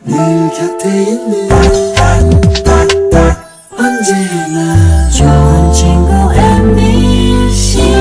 늘 곁에 있는 언제나 좋은 친구 MBC.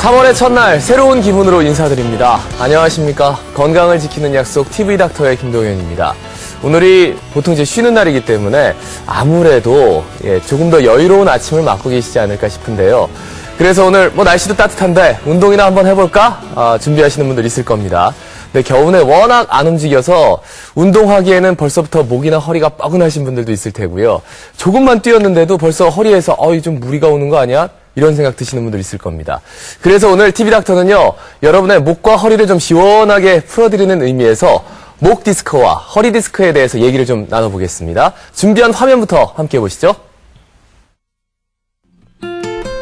삼월의 첫날 새로운 기분으로 인사드립니다. 안녕하십니까. 건강을 지키는 약속 TV닥터의 김동현입니다. 오늘이 보통 이제 쉬는 날이기 때문에 아무래도 조금 더 여유로운 아침을 맞고 계시지 않을까 싶은데요. 그래서 오늘 날씨도 따뜻한데 운동이나 한번 해볼까? 준비하시는 분들 있을 겁니다. 근데 겨우내 워낙 안 움직여서 운동하기에는 벌써부터 목이나 허리가 뻐근하신 분들도 있을 테고요. 조금만 뛰었는데도 벌써 허리에서 좀 무리가 오는 거 아니야? 이런 생각 드시는 분들 있을 겁니다. 그래서 오늘 TV닥터는요, 여러분의 목과 허리를 좀 시원하게 풀어드리는 의미에서 목 디스크와 허리 디스크에 대해서 얘기를 좀 나눠보겠습니다. 준비한 화면부터 함께 보시죠.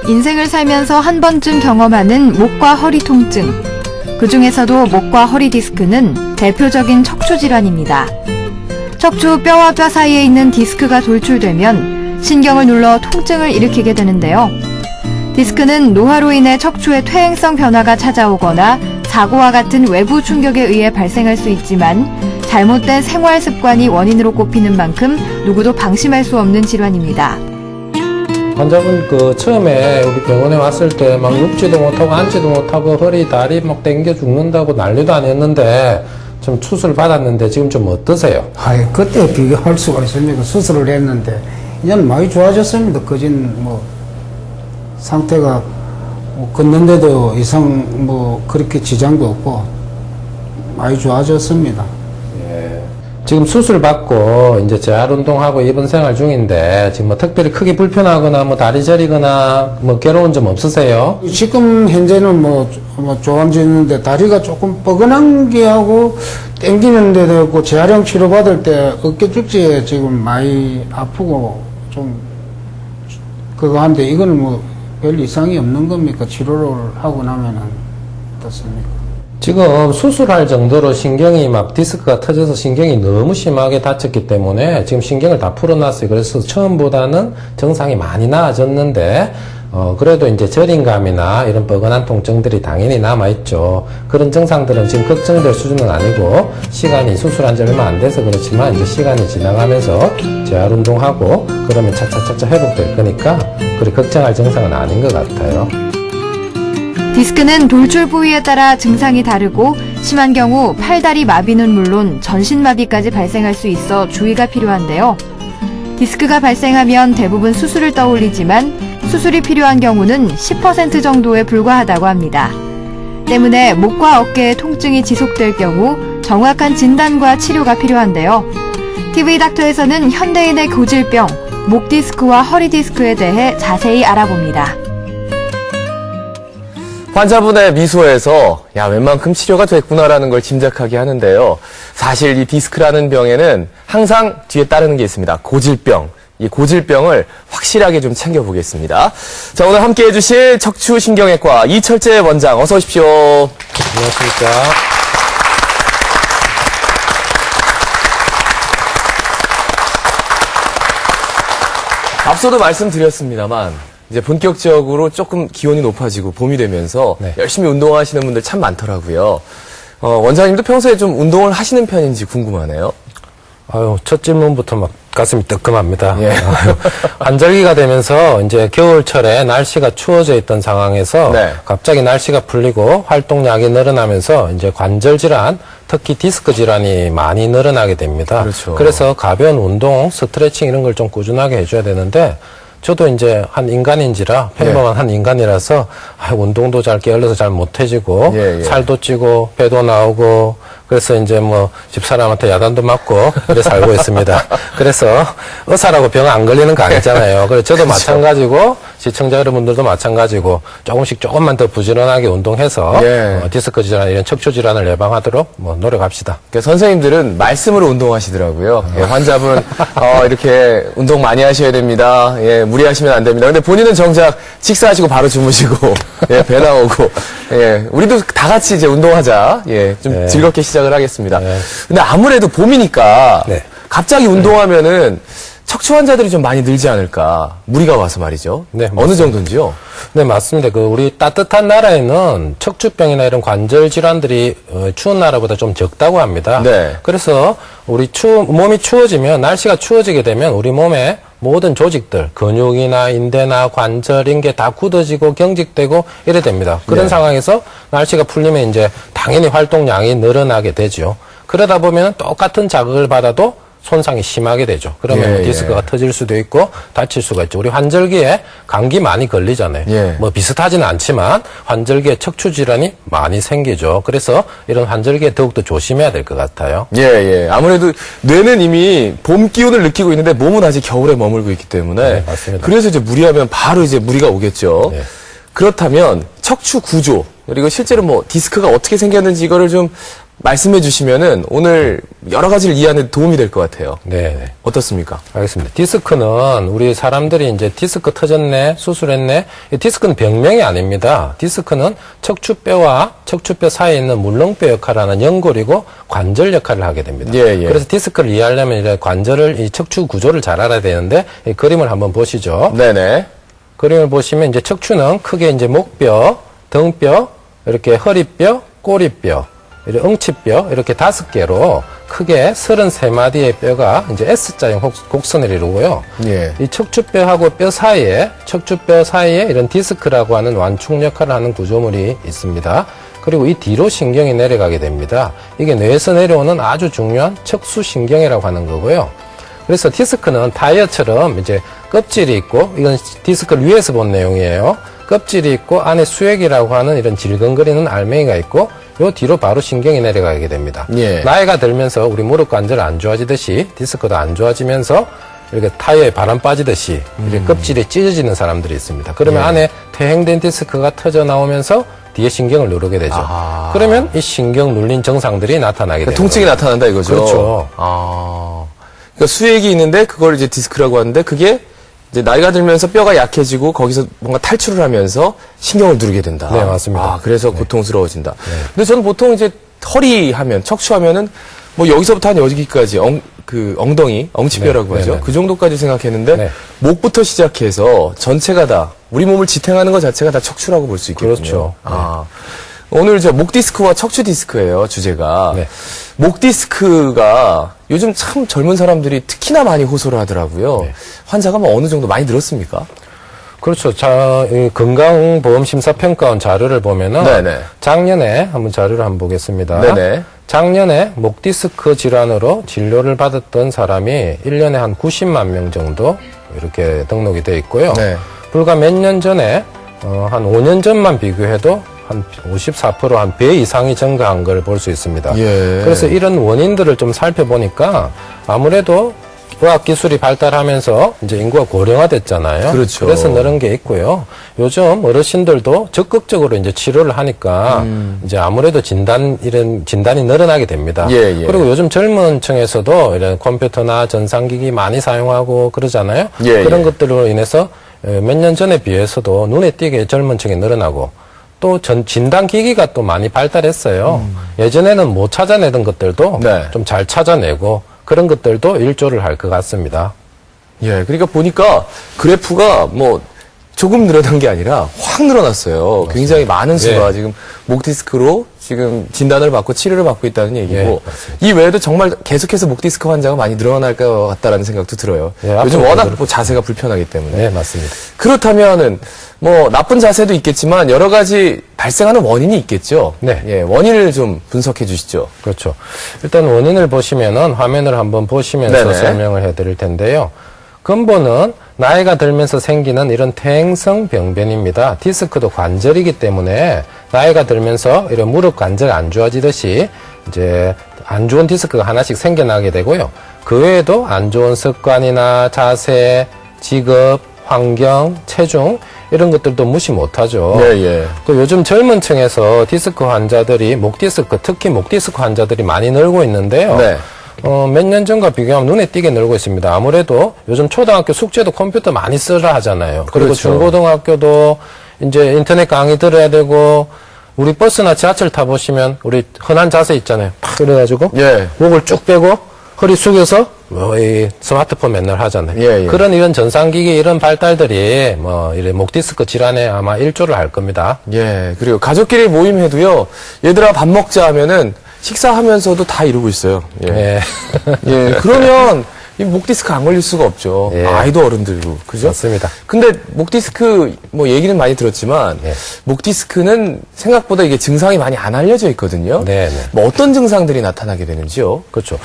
인생을 살면서 한 번쯤 경험하는 목과 허리 통증. 그 중에서도 목과 허리 디스크는 대표적인 척추 질환입니다. 척추 뼈와 뼈 사이에 있는 디스크가 돌출되면 신경을 눌러 통증을 일으키게 되는데요. 디스크는 노화로 인해 척추의 퇴행성 변화가 찾아오거나 사고와 같은 외부 충격에 의해 발생할 수 있지만 잘못된 생활 습관이 원인으로 꼽히는 만큼 누구도 방심할 수 없는 질환입니다. 환자분 처음에 우리 병원에 왔을 때 막 눕지도 못하고 앉지도 못하고 허리 다리 막 땡겨 죽는다고 난리도 아니었는데 좀 수술 받았는데 지금 좀 어떠세요? 그때 비교할 수가 있습니까? 수술을 했는데 이제 많이 좋아졌습니다. 그진 상태가 걷는데도 이상 그렇게 지장도 없고 많이 좋아졌습니다. 지금 수술 받고 이제 재활 운동하고 입원 생활 중인데 지금 특별히 크게 불편하거나 다리 저리거나 괴로운 점 없으세요? 지금 현재는 좋아지는데 다리가 조금 뻐근한 게 하고 땡기는 데도 있고 재활용 치료 받을 때 어깨 쪽지에 지금 많이 아프고 좀 그거 한데 이거는 별 이상이 없는 겁니까? 치료를 하고 나면은 어떻습니까? 지금 수술할 정도로 신경이 디스크가 터져서 신경이 너무 심하게 다쳤기 때문에 지금 신경을 다 풀어놨어요. 그래서 처음보다는 증상이 많이 나아졌는데 그래도 이제 저림감이나 이런 뻐근한 통증들이 당연히 남아있죠. 그런 증상들은 지금 걱정될 수준은 아니고 시간이 수술한 지 얼마 안 돼서 그렇지만 이제 시간이 지나가면서 재활 운동하고 그러면 차차차차 회복될 거니까 그리 걱정할 증상은 아닌 것 같아요. 디스크는 돌출 부위에 따라 증상이 다르고 심한 경우 팔다리 마비는 물론 전신 마비까지 발생할 수 있어 주의가 필요한데요. 디스크가 발생하면 대부분 수술을 떠올리지만 수술이 필요한 경우는 10% 정도에 불과하다고 합니다. 때문에 목과 어깨의 통증이 지속될 경우 정확한 진단과 치료가 필요한데요. TV닥터에서는 현대인의 고질병, 목 디스크와 허리 디스크에 대해 자세히 알아봅니다. 환자분의 미소에서 웬만큼 치료가 됐구나라는 걸 짐작하게 하는데요. 사실 이 디스크라는 병에는 항상 뒤에 따르는 게 있습니다. 고질병. 이 고질병을 확실하게 좀 챙겨보겠습니다. 자, 오늘 함께 해주실 척추신경외과 이철재 원장 어서 오십시오. 안녕하십니까. 앞서도 말씀드렸습니다만 이제 본격적으로 조금 기온이 높아지고 봄이 되면서 열심히 운동하시는 분들 참 많더라고요. 원장님도 평소에 좀 운동을 하시는 편인지 궁금하네요. 첫 질문부터 가슴이 뜨끔합니다. 예. 환절기가 되면서 이제 겨울철에 날씨가 추워져 있던 상황에서 갑자기 날씨가 풀리고 활동량이 늘어나면서 이제 관절 질환, 특히 디스크 질환이 많이 늘어나게 됩니다. 그렇죠. 그래서 가벼운 운동, 스트레칭 이런 걸 좀 꾸준하게 해줘야 되는데 저도 이제 한 인간인지라 평범한 한 인간이라서 운동도 잘 게을러서 잘 못해지고 살도 찌고 배도 나오고 그래서 이제 뭐 집사람한테 야단도 맞고 그래 살고 있습니다. 그래서 의사라고 병 안 걸리는 거 아니잖아요. 그래서 저도 마찬가지고 시청자 여러분들도 마찬가지고 조금만 더 부지런하게 운동해서 디스크 질환 이런 척추 질환을 예방하도록 뭐 노력합시다. 그러니까 선생님들은 말씀으로 운동하시더라고요. 환자분 이렇게 운동 많이 하셔야 됩니다. 무리하시면 안 됩니다. 근데 본인은 정작 식사하시고 바로 주무시고 배 나오고 우리도 다 같이 이제 운동하자. 좀 즐겁게 시작을 하겠습니다. 근데 아무래도 봄이니까 갑자기 운동하면은 척추 환자들이 좀 많이 늘지 않을까. 무리가 와서 말이죠. 네, 어느 정도인지요? 네, 맞습니다. 우리 따뜻한 나라에는 척추병이나 이런 관절 질환들이 추운 나라보다 좀 적다고 합니다. 네. 그래서 우리 몸이 추워지면, 날씨가 추워지게 되면 우리 몸에 모든 조직들, 근육이나 인대나 관절, 인계 다 굳어지고 경직되고 이래 됩니다. 그런 상황에서 날씨가 풀리면 이제 당연히 활동량이 늘어나게 되죠. 그러다 보면 똑같은 자극을 받아도 손상이 심하게 되죠. 그러면 디스크가 터질 수도 있고 다칠 수가 있죠. 우리 환절기에 감기 많이 걸리잖아요. 뭐 비슷하지는 않지만 환절기에 척추 질환이 많이 생기죠. 그래서 이런 환절기에 더욱더 조심해야 될 것 같아요. 아무래도 뇌는 이미 봄 기운을 느끼고 있는데 몸은 아직 겨울에 머물고 있기 때문에 맞습니다. 그래서 이제 무리하면 바로 이제 무리가 오겠죠. 그렇다면 척추 구조 그리고 실제로 뭐 디스크가 어떻게 생겼는지 이거를 좀 말씀해 주시면은 오늘 여러 가지를 이해하는 데 도움이 될 것 같아요. 네. 어떻습니까? 알겠습니다. 디스크는 우리 사람들이 이제 디스크 터졌네, 수술했네. 이 디스크는 병명이 아닙니다. 디스크는 척추뼈와 척추뼈 사이에 있는 물렁뼈 역할을 하는 연골이고 관절 역할을 하게 됩니다. 그래서 디스크를 이해하려면 이제 관절을, 이 척추 구조를 잘 알아야 되는데 이 그림을 한번 보시죠. 네네. 그림을 보시면 이제 척추는 크게 이제 목뼈, 등뼈, 이렇게 허리뼈, 꼬리뼈, 이렇게 엉치뼈 이렇게 5개로 크게 33마디의 뼈가 이제 S자형 곡선을 이루고요. 이 척추뼈하고 척추뼈 사이에 이런 디스크라고 하는 완충 역할을 하는 구조물이 있습니다. 그리고 이 뒤로 신경이 내려가게 됩니다. 이게 뇌에서 내려오는 아주 중요한 척수신경이라고 하는 거고요. 그래서 디스크는 타이어처럼 이제 껍질이 있고, 이건 디스크를 위에서 본 내용이에요. 껍질이 있고 안에 수액이라고 하는 이런 질근거리는 알맹이가 있고 요 뒤로 바로 신경이 내려가게 됩니다. 나이가 들면서 우리 무릎 관절 안 좋아지듯이 디스크도 안 좋아지면서 이렇게 타이어에 바람 빠지듯이 이렇게 껍질이 찢어지는 사람들이 있습니다. 그러면 안에 퇴행된 디스크가 터져 나오면서 뒤에 신경을 누르게 되죠. 그러면 이 신경 눌린 증상들이 나타나게 됩니다. 통증이 나타난다 이거죠. 그렇죠. 그러니까 수액이 있는데 그걸 이제 디스크라고 하는데 그게 이제 나이가 들면서 뼈가 약해지고 거기서 뭔가 탈출을 하면서 신경을 누르게 된다. 네, 맞습니다. 그래서 고통스러워진다. 근데 저는 보통 이제 허리 하면, 척추 하면은 뭐 여기서부터 한 여기까지 엉덩이, 엉치뼈라고 하죠. 그 정도까지 생각했는데 목부터 시작해서 전체가 다 우리 몸을 지탱하는 것 자체가 다 척추라고 볼 수 있겠군요. 그렇죠. 오늘 목 디스크와 척추 디스크예요, 주제가. 목 디스크가 요즘 참 젊은 사람들이 특히나 많이 호소를 하더라고요. 환자가 뭐 어느 정도 많이 늘었습니까? 그렇죠. 이 건강보험심사평가원 자료를 보면은 작년에 한번 자료를 한번 보겠습니다. 작년에 목 디스크 질환으로 진료를 받았던 사람이 1년에 한 90만 명 정도 이렇게 등록이 되어 있고요. 불과 몇 년 전에 한 5년 전만 비교해도 한 54% 한 배 이상이 증가한 걸 볼 수 있습니다. 그래서 이런 원인들을 좀 살펴보니까 아무래도 의학기술이 발달하면서 이제 인구가 고령화됐잖아요. 그래서 그런 게 있고요. 요즘 어르신들도 적극적으로 이제 치료를 하니까 이제 아무래도 이런 진단이 늘어나게 됩니다. 그리고 요즘 젊은 층에서도 이런 컴퓨터나 전산기기 많이 사용하고 그러잖아요. 그런 것들로 인해서 몇 년 전에 비해서도 눈에 띄게 젊은 층이 늘어나고 또 진단기기가 또 많이 발달했어요. 예전에는 못 찾아내던 것들도 좀 잘 찾아내고 그런 것들도 일조를 할 것 같습니다. 그러니까 보니까 그래프가 뭐 조금 늘어난 게 아니라 확 늘어났어요. 맞습니다. 굉장히 많은 수가 지금 목 디스크로 지금 진단을 받고 치료를 받고 있다는 얘기고 이 외에도 정말 계속해서 목 디스크 환자가 많이 늘어날 것 같다라는 생각도 들어요. 요즘 워낙 뭐 자세가 불편하기 때문에. 맞습니다. 그렇다면은 뭐 나쁜 자세도 있겠지만 여러 가지 발생하는 원인이 있겠죠. 원인을 좀 분석해 주시죠. 그렇죠. 일단 원인을 보시면은 화면을 한번 보시면서 설명을 해드릴 텐데요. 근본은 나이가 들면서 생기는 이런 퇴행성 병변입니다. 디스크도 관절이기 때문에 나이가 들면서 이런 무릎 관절 안 좋아지듯이 이제 안 좋은 디스크가 하나씩 생겨나게 되고요. 그 외에도 안 좋은 습관이나 자세, 직업, 환경, 체중 이런 것들도 무시 못하죠. 예. 그 요즘 젊은 층에서 디스크 환자들이 목 디스크, 특히 목 디스크 환자들이 많이 늘고 있는데요. 네. 몇 년 전과 비교하면 눈에 띄게 늘고 있습니다. 아무래도 요즘 초등학교 숙제도 컴퓨터 많이 쓰라 하잖아요. 그리고 그렇죠. 중고등학교도 이제 인터넷 강의 들어야 되고, 우리 버스나 지하철 타보시면 우리 흔한 자세 있잖아요. 팍 이래가지고 예. 목을 쭉 빼고 허리 숙여서 이 스마트폰 맨날 하잖아요. 예. 그런 이런 전산기기 이런 발달들이 이래 목 디스크 질환에 아마 일조를 할 겁니다. 예. 그리고 가족끼리 모임해도요. 얘들아 밥 먹자 하면은 식사하면서도 다 이러고 있어요. 예. 예. 예. 그러면 이 목 디스크 안 걸릴 수가 없죠. 예. 아이도 어른들도. 그죠? 맞습니다. 근데 목 디스크 뭐 얘기는 많이 들었지만 예. 목 디스크는 생각보다 이게 증상이 많이 안 알려져 있거든요. 네네. 뭐 어떤 증상들이 나타나게 되는지요? 그렇죠.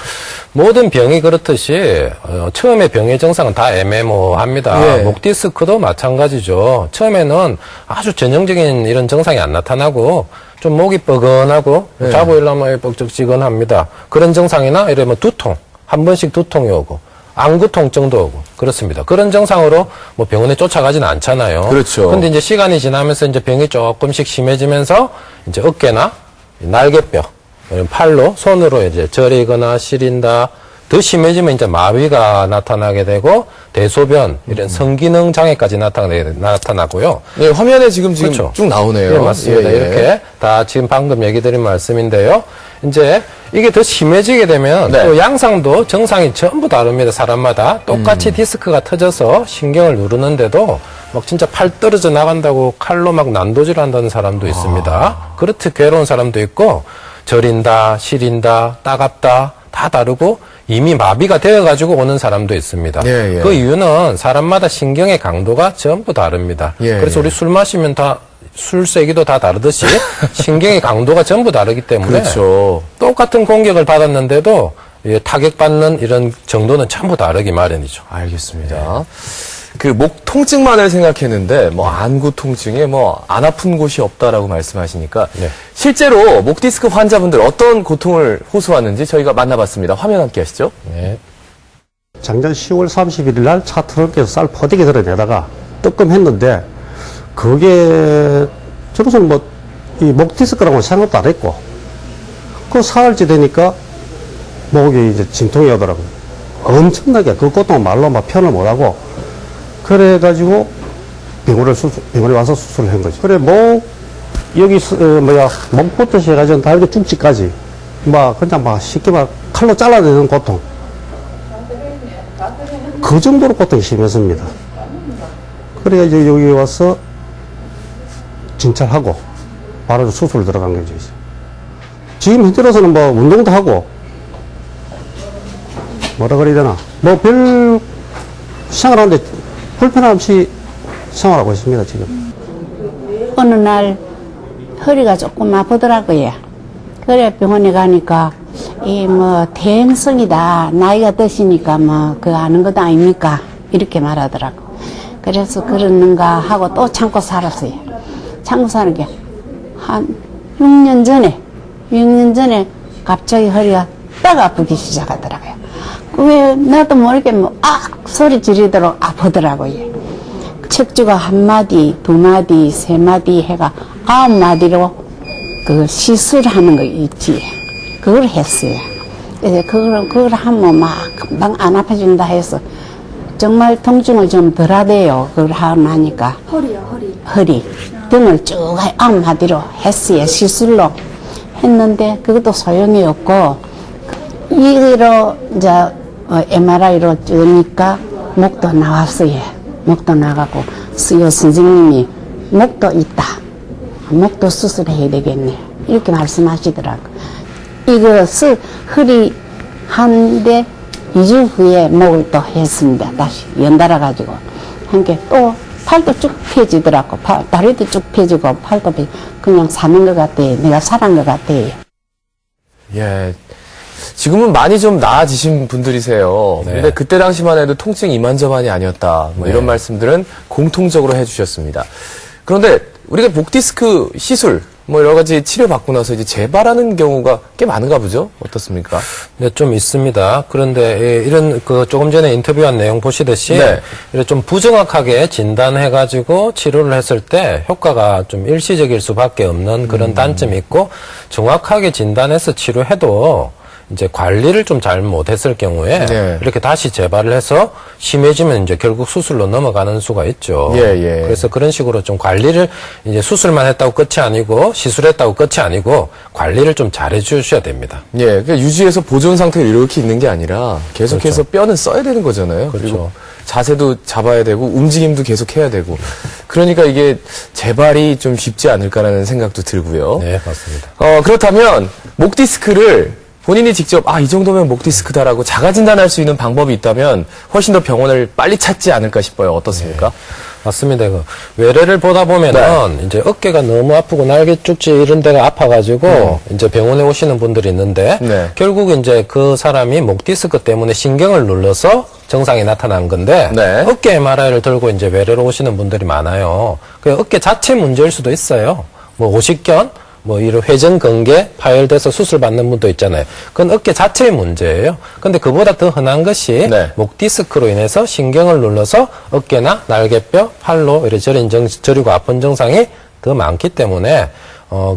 모든 병이 그렇듯이 처음에 병의 증상은 다 애매모호합니다. 예. 목 디스크도 마찬가지죠. 처음에는 아주 전형적인 이런 증상이 안 나타나고 좀 목이 뻐근하고 예. 자고 일어나면 뻑적지근합니다. 그런 증상이나 이러면 두통, 한 번씩 두통이 오고 안구 통증도 오고 그렇습니다. 그런 증상으로 뭐 병원에 쫓아가지는 않잖아요. 그렇죠. 근데 이제 시간이 지나면서 이제 병이 조금씩 심해지면서 이제 어깨나 날개뼈, 팔로, 손으로 이제 저리거나 시린다. 더 심해지면 이제 마비가 나타나게 되고 대소변, 이런 성기능 장애까지 나타나고요. 예, 화면에 지금 그렇죠. 쭉 나오네요. 예, 맞습니다. 예, 예. 이렇게 다 지금 방금 얘기 드린 말씀인데요. 이제 이게 더 심해지게 되면 네. 또 양상도 정상이 전부 다릅니다. 사람마다. 똑같이 디스크가 터져서 신경을 누르는데도 막 진짜 팔 떨어져 나간다고 칼로 막 난도질 한다는 사람도 있습니다. 그렇듯 괴로운 사람도 있고 저린다, 시린다, 따갑다 다 다르고 이미 마비가 되어가지고 오는 사람도 있습니다. 예, 예. 그 이유는 사람마다 신경의 강도가 전부 다릅니다. 예, 그래서 예. 우리 술 마시면 다 술 세기도 다 다르듯이 신경의 강도가 전부 다르기 때문에 그렇죠. 똑같은 공격을 받았는데도 타격받는 이런 정도는 전부 다르기 마련이죠. 알겠습니다. 그 목 통증만을 생각했는데 뭐 안구 통증에 뭐 안 아픈 곳이 없다라고 말씀하시니까 네. 실제로 목 디스크 환자분들 어떤 고통을 호소하는지 저희가 만나봤습니다. 화면 함께 하시죠. 네. 작년 10월 31일 날 차 트럭에서 쌀 퍼대기 들어내다가 뜨끔했는데 그게 저로서는 뭐 이 목 디스크라고 생각도 안 했고 그 사흘째 되니까 목이 이제 진통이 오더라고요. 엄청나게 그 고통을 말로 막 표현을 못하고 그래가지고 병원에 와서 수술을 한 거죠. 그래 여기 목부터 시작해가지고 다리 쭉지까지 막 그냥 막 쉽게 막 칼로 잘라내는 고통. 그 정도로 고통이 심했습니다. 그래야 이제 여기 와서 진찰하고 바로 수술 들어간 거죠. 이제. 지금 현재로서는 뭐 운동도 하고 뭐라 그래야 되나 뭐 별 생활하는데 불편함 없이 생활하고 있습니다. 지금. 어느 날 허리가 조금 아프더라고요. 그래 병원에 가니까 이 뭐 퇴행성이다. 나이가 드시니까 뭐 그거 아는 것도 아닙니까? 이렇게 말하더라고. 그래서 그러는가 하고 또 참고 살았어요. 참고 사는 게 한 6년 전에 갑자기 허리가 딱 아프기 시작하더라고요. 왜 나도 모르게 뭐 소리 지르도록 아프더라고요. 척추가 한 마디, 두 마디, 세 마디 해가 9마디로 그 시술하는 거 있지. 그걸 했어요. 그래서 그걸 하면 막 금방 안 아파진다 해서 정말 통증을 좀 덜 하대요. 그걸 하고 나니까. 허리. 등을 쭉 9마디로 했어요. 시술로 했는데 그것도 소용이 없고 이로 이제 MRI로 뜨니까 목도 나왔어요. 목도 나가고 수요 선생님이 목도 있다. 목도 수술해야 되겠네. 이렇게 말씀하시더라고. 이거 허리 한데 2주 후에 목을 또 했습니다. 다시 연달아 가지고 한 게 또 팔도 쭉 펴지더라고. 다리도 쭉 펴지고 팔도 그냥 사는 것 같아. 내가 살은 것 같아. 예. 지금은 많이 좀 나아지신 분들이세요. 네. 근데 그때 당시만 해도 통증이 이만저만이 아니었다. 뭐 이런 말씀들은 공통적으로 해주셨습니다. 그런데 우리가 목 디스크 시술, 뭐 여러 가지 치료 받고 나서 이제 재발하는 경우가 꽤 많은가 보죠? 어떻습니까? 네, 좀 있습니다. 그런데 이런 조금 전에 인터뷰한 내용 보시듯이 네. 이렇게 좀 부정확하게 진단해가지고 치료를 했을 때 효과가 좀 일시적일 수밖에 없는 그런 단점이 있고, 정확하게 진단해서 치료해도 이제 관리를 좀 잘 못했을 경우에 네. 이렇게 다시 재발을 해서 심해지면 이제 결국 수술로 넘어가는 수가 있죠. 예. 그래서 그런 식으로 좀 관리를 이제 수술만 했다고 끝이 아니고 시술했다고 끝이 아니고 관리를 좀 잘해 주셔야 됩니다. 예, 그러니까 유지해서 보존 상태가 이렇게 있는 게 아니라 계속해서 뼈는 써야 되는 거잖아요. 그렇죠. 그리고 자세도 잡아야 되고 움직임도 계속 해야 되고. 그러니까 이게 재발이 좀 쉽지 않을까라는 생각도 들고요. 네, 맞습니다. 그렇다면 목 디스크를 본인이 직접 이 정도면 목 디스크다라고 자가 진단할 수 있는 방법이 있다면 훨씬 더 병원을 빨리 찾지 않을까 싶어요. 어떻습니까? 맞습니다. 그 외래를 보다 보면은 이제 어깨가 너무 아프고 날개 쪽지 이런 데가 아파가지고 이제 병원에 오시는 분들이 있는데 네. 결국 이제 그 사람이 목 디스크 때문에 신경을 눌러서 증상이 나타난 건데 네. 어깨 MRI를 들고 이제 외래로 오시는 분들이 많아요. 그 어깨 자체 문제일 수도 있어요. 뭐 오십견, 뭐 이런 회전근개 파열돼서 수술 받는 분도 있잖아요. 그건 어깨 자체의 문제예요. 근데 그보다 더 흔한 것이 네. 목 디스크로 인해서 신경을 눌러서 어깨나 날개뼈, 팔로 이렇게 저리고 아픈 증상이 더 많기 때문에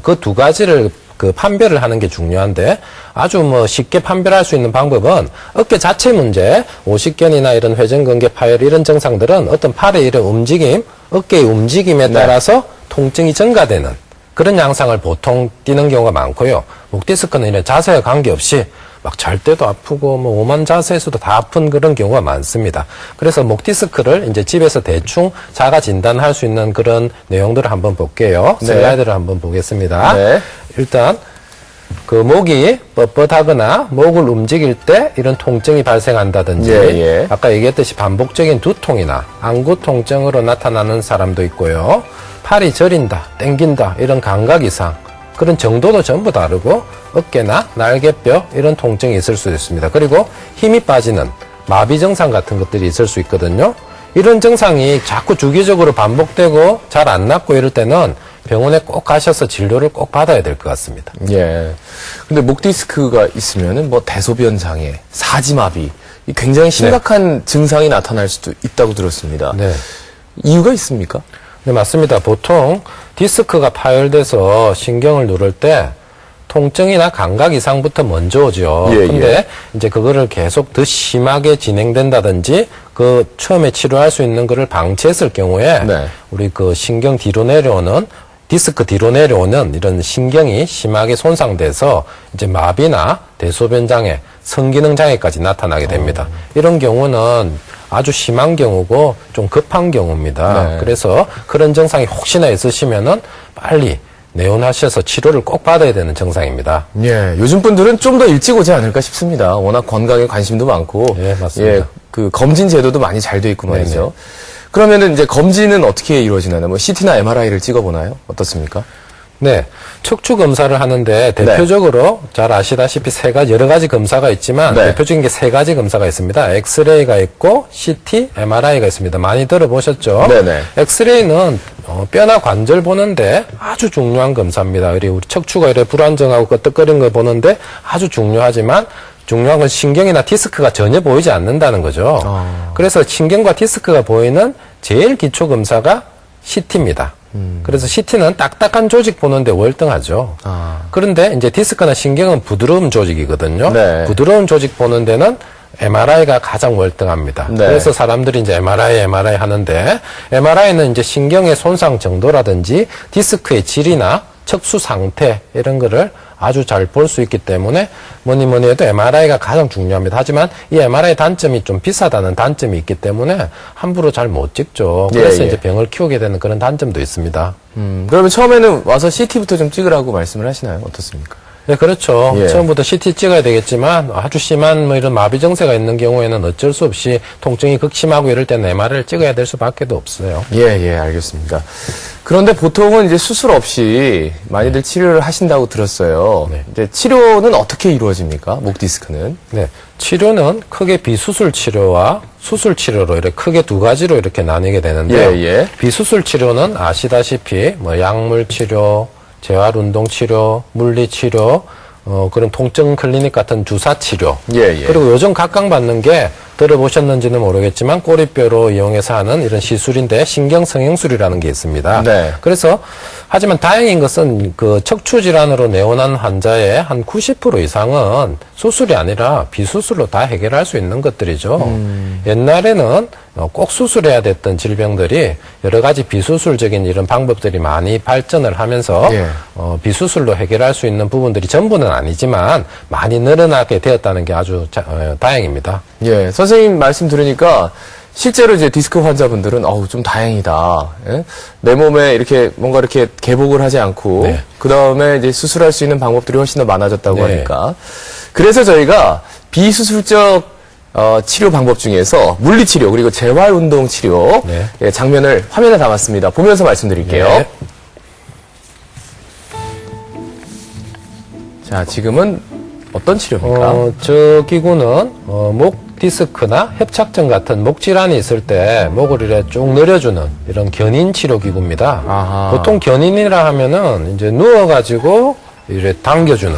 그 두 가지를 판별을 하는 게 중요한데, 아주 뭐 쉽게 판별할 수 있는 방법은 어깨 자체 문제, 오십견이나 이런 회전근개 파열 이런 증상들은 어떤 팔의 이런 움직임, 어깨의 움직임에 따라서 통증이 증가되는 그런 양상을 보통 띠는 경우가 많고요. 목 디스크는 이런 자세와 관계없이 막 잘 때도 아프고 뭐 오만 자세에서도 다 아픈 그런 경우가 많습니다. 그래서 목 디스크를 이제 집에서 대충 자가 진단할 수 있는 그런 내용들을 한번 볼게요. 네. 슬라이드를 한번 보겠습니다. 네. 일단 그 목이 뻣뻣하거나 목을 움직일 때 이런 통증이 발생한다든지 예. 아까 얘기했듯이 반복적인 두통이나 안구 통증으로 나타나는 사람도 있고요. 팔이 저린다, 땡긴다 이런 감각 이상, 그런 정도도 전부 다르고 어깨나 날개뼈 이런 통증이 있을 수 있습니다. 그리고 힘이 빠지는 마비 증상 같은 것들이 있을 수 있거든요. 이런 증상이 자꾸 주기적으로 반복되고 잘 안 낫고 이럴 때는 병원에 꼭 가셔서 진료를 꼭 받아야 될 것 같습니다. 예. 근데 목 디스크가 있으면은 뭐 대소변 장애, 사지마비, 굉장히 심각한 증상이 나타날 수도 있다고 들었습니다. 네. 이유가 있습니까? 네, 맞습니다. 보통 디스크가 파열돼서 신경을 누를 때 통증이나 감각 이상부터 먼저 오죠. 예, 근데 이제 그거를 계속 더 심하게 진행된다든지 그 처음에 치료할 수 있는 거를 방치했을 경우에 네. 우리 그 신경 뒤로 내려오는 디스크 뒤로 내려오는 이런 신경이 심하게 손상돼서 이제 마비나 대소변 장애, 성기능 장애까지 나타나게 됩니다. 이런 경우는 아주 심한 경우고 좀 급한 경우입니다. 네. 그래서 그런 증상이 혹시나 있으시면은 빨리 내원하셔서 치료를 꼭 받아야 되는 증상입니다. 예. 요즘 분들은 좀 더 일찍 오지 않을까 싶습니다. 워낙 건강에 관심도 많고. 예, 맞습니다. 예. 그 검진 제도도 많이 잘 돼 있고 말이죠. 그러면은 이제 검진은 어떻게 이루어지나요? 뭐 CT나 MRI를 찍어보나요? 어떻습니까? 네. 척추 검사를 하는데 대표적으로 잘 아시다시피 여러 가지 검사가 있지만 네. 대표적인 게 세 가지 검사가 있습니다. 엑스레이가 있고 CT, MRI가 있습니다. 많이 들어보셨죠? 네네. 엑스레이는 뼈나 관절 보는데 아주 중요한 검사입니다. 우리 척추가 이렇게 불안정하고 끄떡거리는 거 보는데 아주 중요하지만 중요한 건 신경이나 디스크가 전혀 보이지 않는다는 거죠. 그래서 신경과 디스크가 보이는 제일 기초 검사가 CT입니다. 그래서 CT는 딱딱한 조직 보는데 월등하죠. 그런데 이제 디스크나 신경은 부드러운 조직이거든요. 네. 부드러운 조직 보는 데는 MRI가 가장 월등합니다. 네. 그래서 사람들이 이제 MRI 하는데 MRI는 이제 신경의 손상 정도라든지 디스크의 질이나 척수 상태 이런 거를 아주 잘 볼 수 있기 때문에 뭐니 해도 MRI가 가장 중요합니다. 하지만 이 MRI 단점이 좀 비싸다는 단점이 있기 때문에 함부로 잘 못 찍죠. 그래서 예. 이제 병을 키우게 되는 그런 단점도 있습니다. 그러면 처음에는 와서 CT부터 좀 찍으라고 말씀을 하시나요? 어떻습니까? 네, 그렇죠. 예. 처음부터 CT 찍어야 되겠지만 아주 심한 뭐 이런 마비 증세가 있는 경우에는 어쩔 수 없이 통증이 극심하고 이럴 때는 MRI를 찍어야 될 수밖에 없어요. 예, 알겠습니다. 그런데 보통은 이제 수술 없이 많이들 치료를 하신다고 들었어요. 네. 이제 치료는 어떻게 이루어집니까? 목 디스크는? 네. 치료는 크게 비수술 치료와 수술 치료로 이렇게 크게 두 가지로 이렇게 나뉘게 되는데요. 예. 비수술 치료는 아시다시피 뭐 약물 치료, 재활 운동 치료, 물리 치료, 그런 통증 클리닉 같은 주사 치료. 예. 그리고 요즘 각광받는 게 들어보셨는지는 모르겠지만 꼬리뼈로 이용해서 하는 이런 시술인데 신경성형술이라는 게 있습니다. 네. 그래서 하지만 다행인 것은 그 척추 질환으로 내원한 환자의 한 90% 이상은 수술이 아니라 비수술로 다 해결할 수 있는 것들이죠. 옛날에는 꼭 수술해야 됐던 질병들이 여러 가지 비수술적인 이런 방법들이 많이 발전을 하면서 예. 비수술로 해결할 수 있는 부분들이 전부는 아니지만 많이 늘어나게 되었다는 게 아주 다행입니다. 예, 선생님 말씀 들으니까 실제로 이제 디스크 환자분들은 좀 다행이다. 예? 내 몸에 이렇게 뭔가 이렇게 개복을 하지 않고 네. 그 다음에 이제 수술할 수 있는 방법들이 훨씬 더 많아졌다고 네. 하니까 그래서 저희가 비수술적 치료 방법 중에서 물리치료 그리고 재활운동 치료 네. 예, 장면을 화면에 담았습니다. 보면서 말씀드릴게요. 네. 자, 지금은 어떤 치료입니까? 저 기구는 목 디스크나 협착증 같은 목 질환이 있을 때 목을 이렇게 쭉 늘려주는 이런 견인 치료 기구입니다. 아하. 보통 견인이라 하면은 이제 누워가지고 이렇게 당겨주는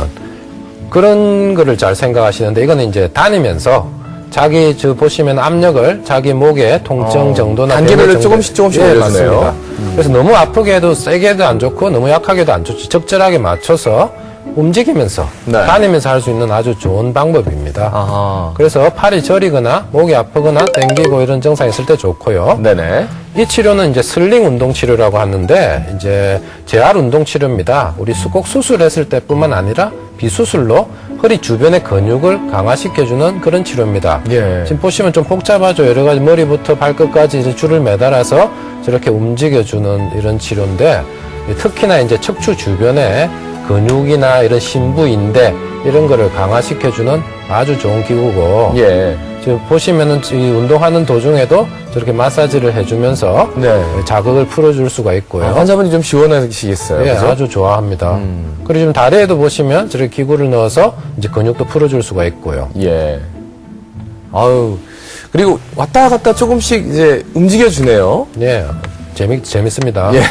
그런 거를 잘 생각하시는데 이거는 이제 다니면서 자기 보시면 압력을 자기 목의 통증 정도나 단계별로 병의 정도- 조금씩 예, 올려주네요. 맞습니다. 그래서 너무 아프게 해도 세게 해도 안 좋고 너무 약하게 해도 안 좋지 적절하게 맞춰서 움직이면서 네. 다니면서 할 수 있는 아주 좋은 방법입니다. 아하. 그래서 팔이 저리거나 목이 아프거나 땡기고 이런 증상이 있을 때 좋고요. 네네. 이 치료는 이제 슬링 운동 치료라고 하는데 이제 재활 운동 치료입니다. 우리 꼭 수술했을 때뿐만 아니라 비수술로 허리 주변의 근육을 강화시켜주는 그런 치료입니다. 예. 지금 보시면 좀 복잡하죠. 여러 가지 머리부터 발끝까지 이제 줄을 매달아서 저렇게 움직여주는 이런 치료인데 특히나 이제 척추 주변에 근육이나 이런 심부인대 이런 거를 강화시켜주는 아주 좋은 기구고 예. 지금 보시면은 이 운동하는 도중에도 저렇게 마사지를 해주면서 네. 자극을 풀어줄 수가 있고요. 환자분이 좀 시원하시겠어요. 예, 그죠? 아주 좋아합니다. 그리고 지금 다리에도 보시면 저렇게 기구를 넣어서 이제 근육도 풀어줄 수가 있고요. 예. 아유. 그리고 왔다 갔다 조금씩 이제 움직여주네요. 예, 재밌습니다. 예.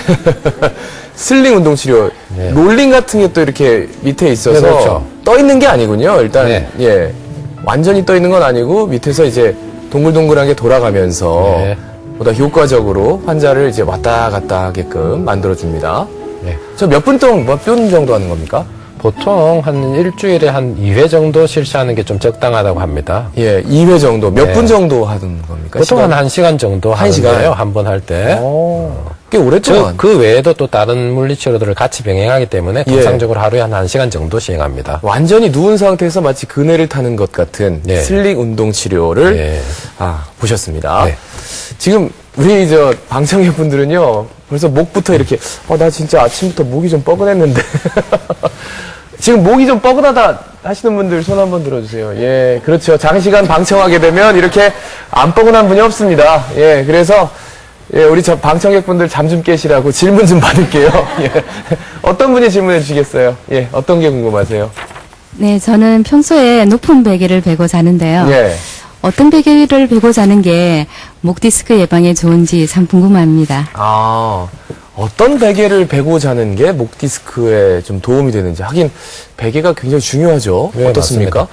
슬링 운동 치료. 네. 롤링 같은 게 또 이렇게 밑에 있어서 네, 그렇죠. 떠 있는 게 아니군요. 일단, 네. 예. 완전히 떠 있는 건 아니고 밑에서 이제 동글동글하게 돌아가면서 네. 보다 효과적으로 환자를 이제 왔다 갔다 하게끔 만들어줍니다. 예. 저 몇 분 정도 하는 겁니까? 보통 한 일주일에 한 2회 정도 실시하는 게 좀 적당하다고 합니다. 예, 2회 정도. 몇 네. 분 정도 하는 겁니까? 보통 시간? 한 1시간 정도 한 시간? 하는데요. 한 번 할 때. 꽤 오랫동안. 그 외에도 또 다른 물리치료들을 같이 병행하기 때문에 예. 통상적으로 하루에 한 1시간 정도 시행합니다. 완전히 누운 상태에서 마치 그네를 타는 것 같은 네. 슬링 운동 치료를 예. 보셨습니다. 네. 지금 우리 방청객 분들은요 벌써 목부터 이렇게 나 진짜 아침부터 목이 좀 뻐근했는데 지금 목이 좀 뻐근하다 하시는 분들 손 한번 들어주세요. 예, 그렇죠. 장시간 방청하게 되면 이렇게 안 뻐근한 분이 없습니다. 예, 그래서 예, 우리 방청객분들 잠 좀 깨시라고 질문 좀 받을게요. 예. 어떤 분이 질문해 주시겠어요? 예, 어떤 게 궁금하세요? 네, 저는 평소에 높은 베개를 베고 자는데요. 예. 어떤 베개를 베고 자는 게 목 디스크 예방에 좋은지 참 궁금합니다. 어떤 베개를 베고 자는 게 목 디스크에 좀 도움이 되는지. 하긴, 베개가 굉장히 중요하죠. 네, 어떻습니까?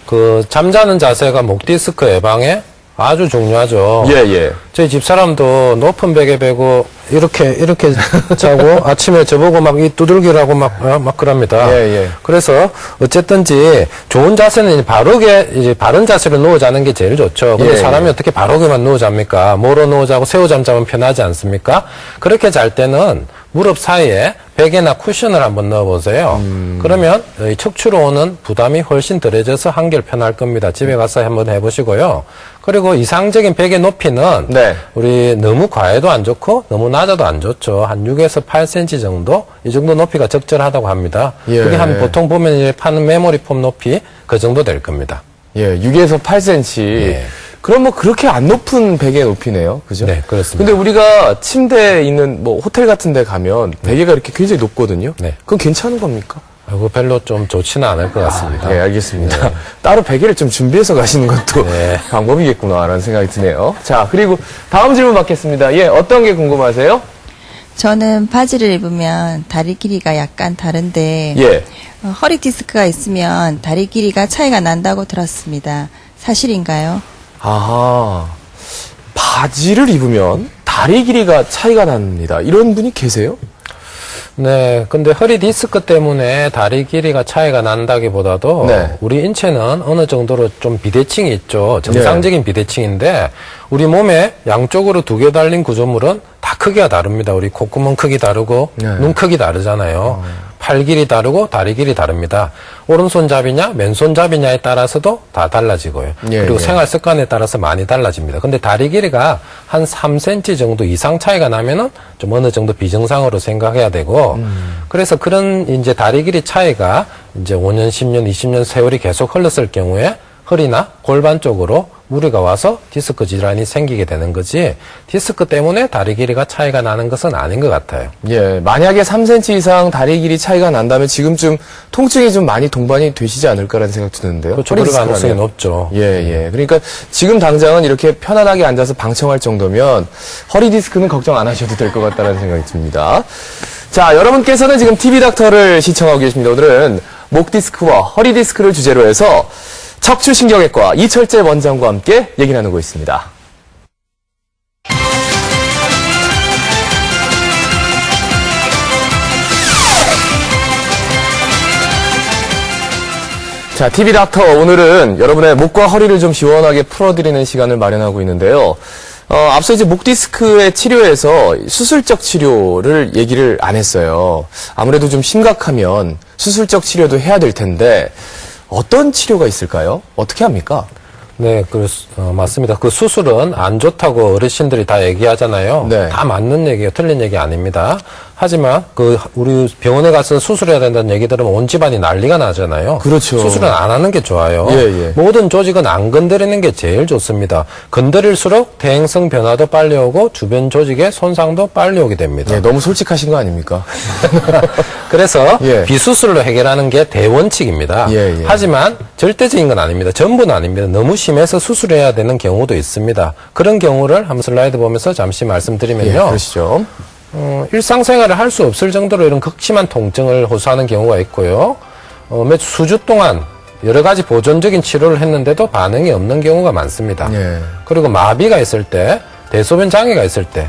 맞습니다. 잠자는 자세가 목 디스크 예방에 아주 중요하죠. 예. 저희 집사람도 높은 베개 베고 이렇게 자고 아침에 저보고 막 이 두들기라고 막 그럽니다. 예. 그래서 어쨌든지 좋은 자세는 이제 바른 자세로 누워 자는 게 제일 좋죠. 근데 예. 사람이 어떻게 바르게만 누워 잡니까? 뭐로 누워 자고 새우잠 자면 편하지 않습니까? 그렇게 잘 때는 무릎 사이에 베개나 쿠션을 한번 넣어보세요. 그러면 이 척추로 오는 부담이 훨씬 덜해져서 한결 편할 겁니다. 집에 가서 한번 해보시고요. 그리고 이상적인 베개 높이는 네. 우리 너무 과해도 안 좋고 너무 낮아도 안 좋죠. 한 6에서 8cm 정도? 이 정도 높이가 적절하다고 합니다. 예. 그게 한 보통 보면 이제 파는 메모리 폼 높이 그 정도 될 겁니다. 예, 6에서 8cm. 예. 그럼 뭐 그렇게 안 높은 베개 높이네요. 그죠? 네, 그렇습니다. 근데 우리가 침대에 있는 뭐 호텔 같은 데 가면 베개가 이렇게 굉장히 높거든요. 네. 그건 괜찮은 겁니까? 그거 별로 좀 좋지는 않을 것 같습니다. 예, 알겠습니다. 따로 베개를 좀 준비해서 가시는 것도 네. 방법이겠구나라는 생각이 드네요. 자, 그리고 다음 질문 받겠습니다. 예, 어떤 게 궁금하세요? 저는 바지를 입으면 다리 길이가 약간 다른데 예. 허리 디스크가 있으면 다리 길이가 차이가 난다고 들었습니다. 사실인가요? 아하. 바지를 입으면 다리 길이가 차이가 납니다. 이런 분이 계세요? 네, 근데 허리 디스크 때문에 다리 길이가 차이가 난다기보다도 네. 우리 인체는 어느 정도로 좀 비대칭이 있죠. 정상적인 비대칭인데 우리 몸에 양쪽으로 두 개 달린 구조물은 다 크기가 다릅니다. 우리 콧구멍 크기 다르고 네. 눈 크기 다르잖아요. 팔 길이 다르고 다리 길이 다릅니다. 오른손잡이냐 왼손잡이냐에 따라서도 다 달라지고요. 예, 그리고 예. 생활 습관에 따라서 많이 달라집니다. 근데 다리 길이가 한 3cm 정도 이상 차이가 나면은 좀 어느 정도 비정상으로 생각해야 되고 그래서 그런 이제 다리 길이 차이가 이제 5년, 10년, 20년 세월이 계속 흘렀을 경우에 허리나 골반 쪽으로 무리가 와서 디스크 질환이 생기게 되는 거지 디스크 때문에 다리 길이가 차이가 나는 것은 아닌 것 같아요. 예, 만약에 3cm 이상 다리 길이 차이가 난다면 지금쯤 통증이 좀 많이 동반이 되시지 않을까라는 생각 드는데요. 그렇죠. 허리 그럴 가능성이 디스크라면. 높죠. 예, 예. 그러니까 지금 당장은 이렇게 편안하게 앉아서 방청할 정도면 허리 디스크는 걱정 안 하셔도 될 것 같다는 생각이 듭니다. 자, 여러분께서는 지금 TV 닥터를 시청하고 계십니다. 오늘은 목 디스크와 허리 디스크를 주제로 해서 척추신경외과 이철재 원장과 함께 얘기 나누고 있습니다. 자, TV 닥터 오늘은 여러분의 목과 허리를 좀 시원하게 풀어드리는 시간을 마련하고 있는데요. 앞서 이제 목 디스크의 치료에서 수술적 치료를 얘기를 안 했어요. 아무래도 좀 심각하면 수술적 치료도 해야 될 텐데 어떤 치료가 있을까요? 어떻게 합니까? 네, 맞습니다. 그 수술은 안 좋다고 어르신들이 다 얘기하잖아요. 네. 다 맞는 얘기예요. 틀린 얘기 아닙니다. 하지만 우리 병원에 가서 수술해야 된다는 얘기 들으면 온 집안이 난리가 나잖아요. 그렇죠. 수술은 안 하는 게 좋아요. 예, 예. 모든 조직은 안 건드리는 게 제일 좋습니다. 건드릴수록 대행성 변화도 빨리 오고 주변 조직의 손상도 빨리 오게 됩니다. 예, 너무 솔직하신 거 아닙니까? 그래서 예. 비수술로 해결하는 게 대원칙입니다. 예, 예. 하지만 절대적인 건 아닙니다. 전부는 아닙니다. 너무 심해서 수술해야 되는 경우도 있습니다. 그런 경우를 한번 슬라이드 보면서 잠시 예, 말씀드리면요. 그러시죠. 일상생활을 할 수 없을 정도로 이런 극심한 통증을 호소하는 경우가 있고요. 몇 수주 동안 여러 가지 보존적인 치료를 했는데도 반응이 없는 경우가 많습니다. 예. 그리고 마비가 있을 때, 대소변 장애가 있을 때,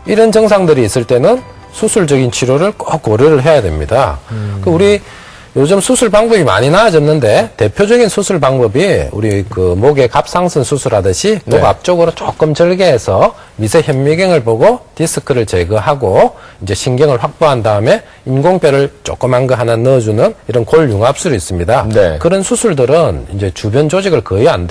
이런 증상들이 있을 때는 수술적인 치료를 꼭 고려를 해야 됩니다. 우리 요즘 수술 방법이 많이 나아졌는데 대표적인 수술 방법이 우리 그 목의 갑상선 수술하듯이 목 네. 앞쪽으로 조금 절개해서 미세 현미경을 보고 디스크를 제거하고 이제 신경을 확보한 다음에 인공뼈를 조그만 거 하나 넣어주는 이런 골융합술이 있습니다. 네. 그런 수술들은 이제 주변 조직을 거의 안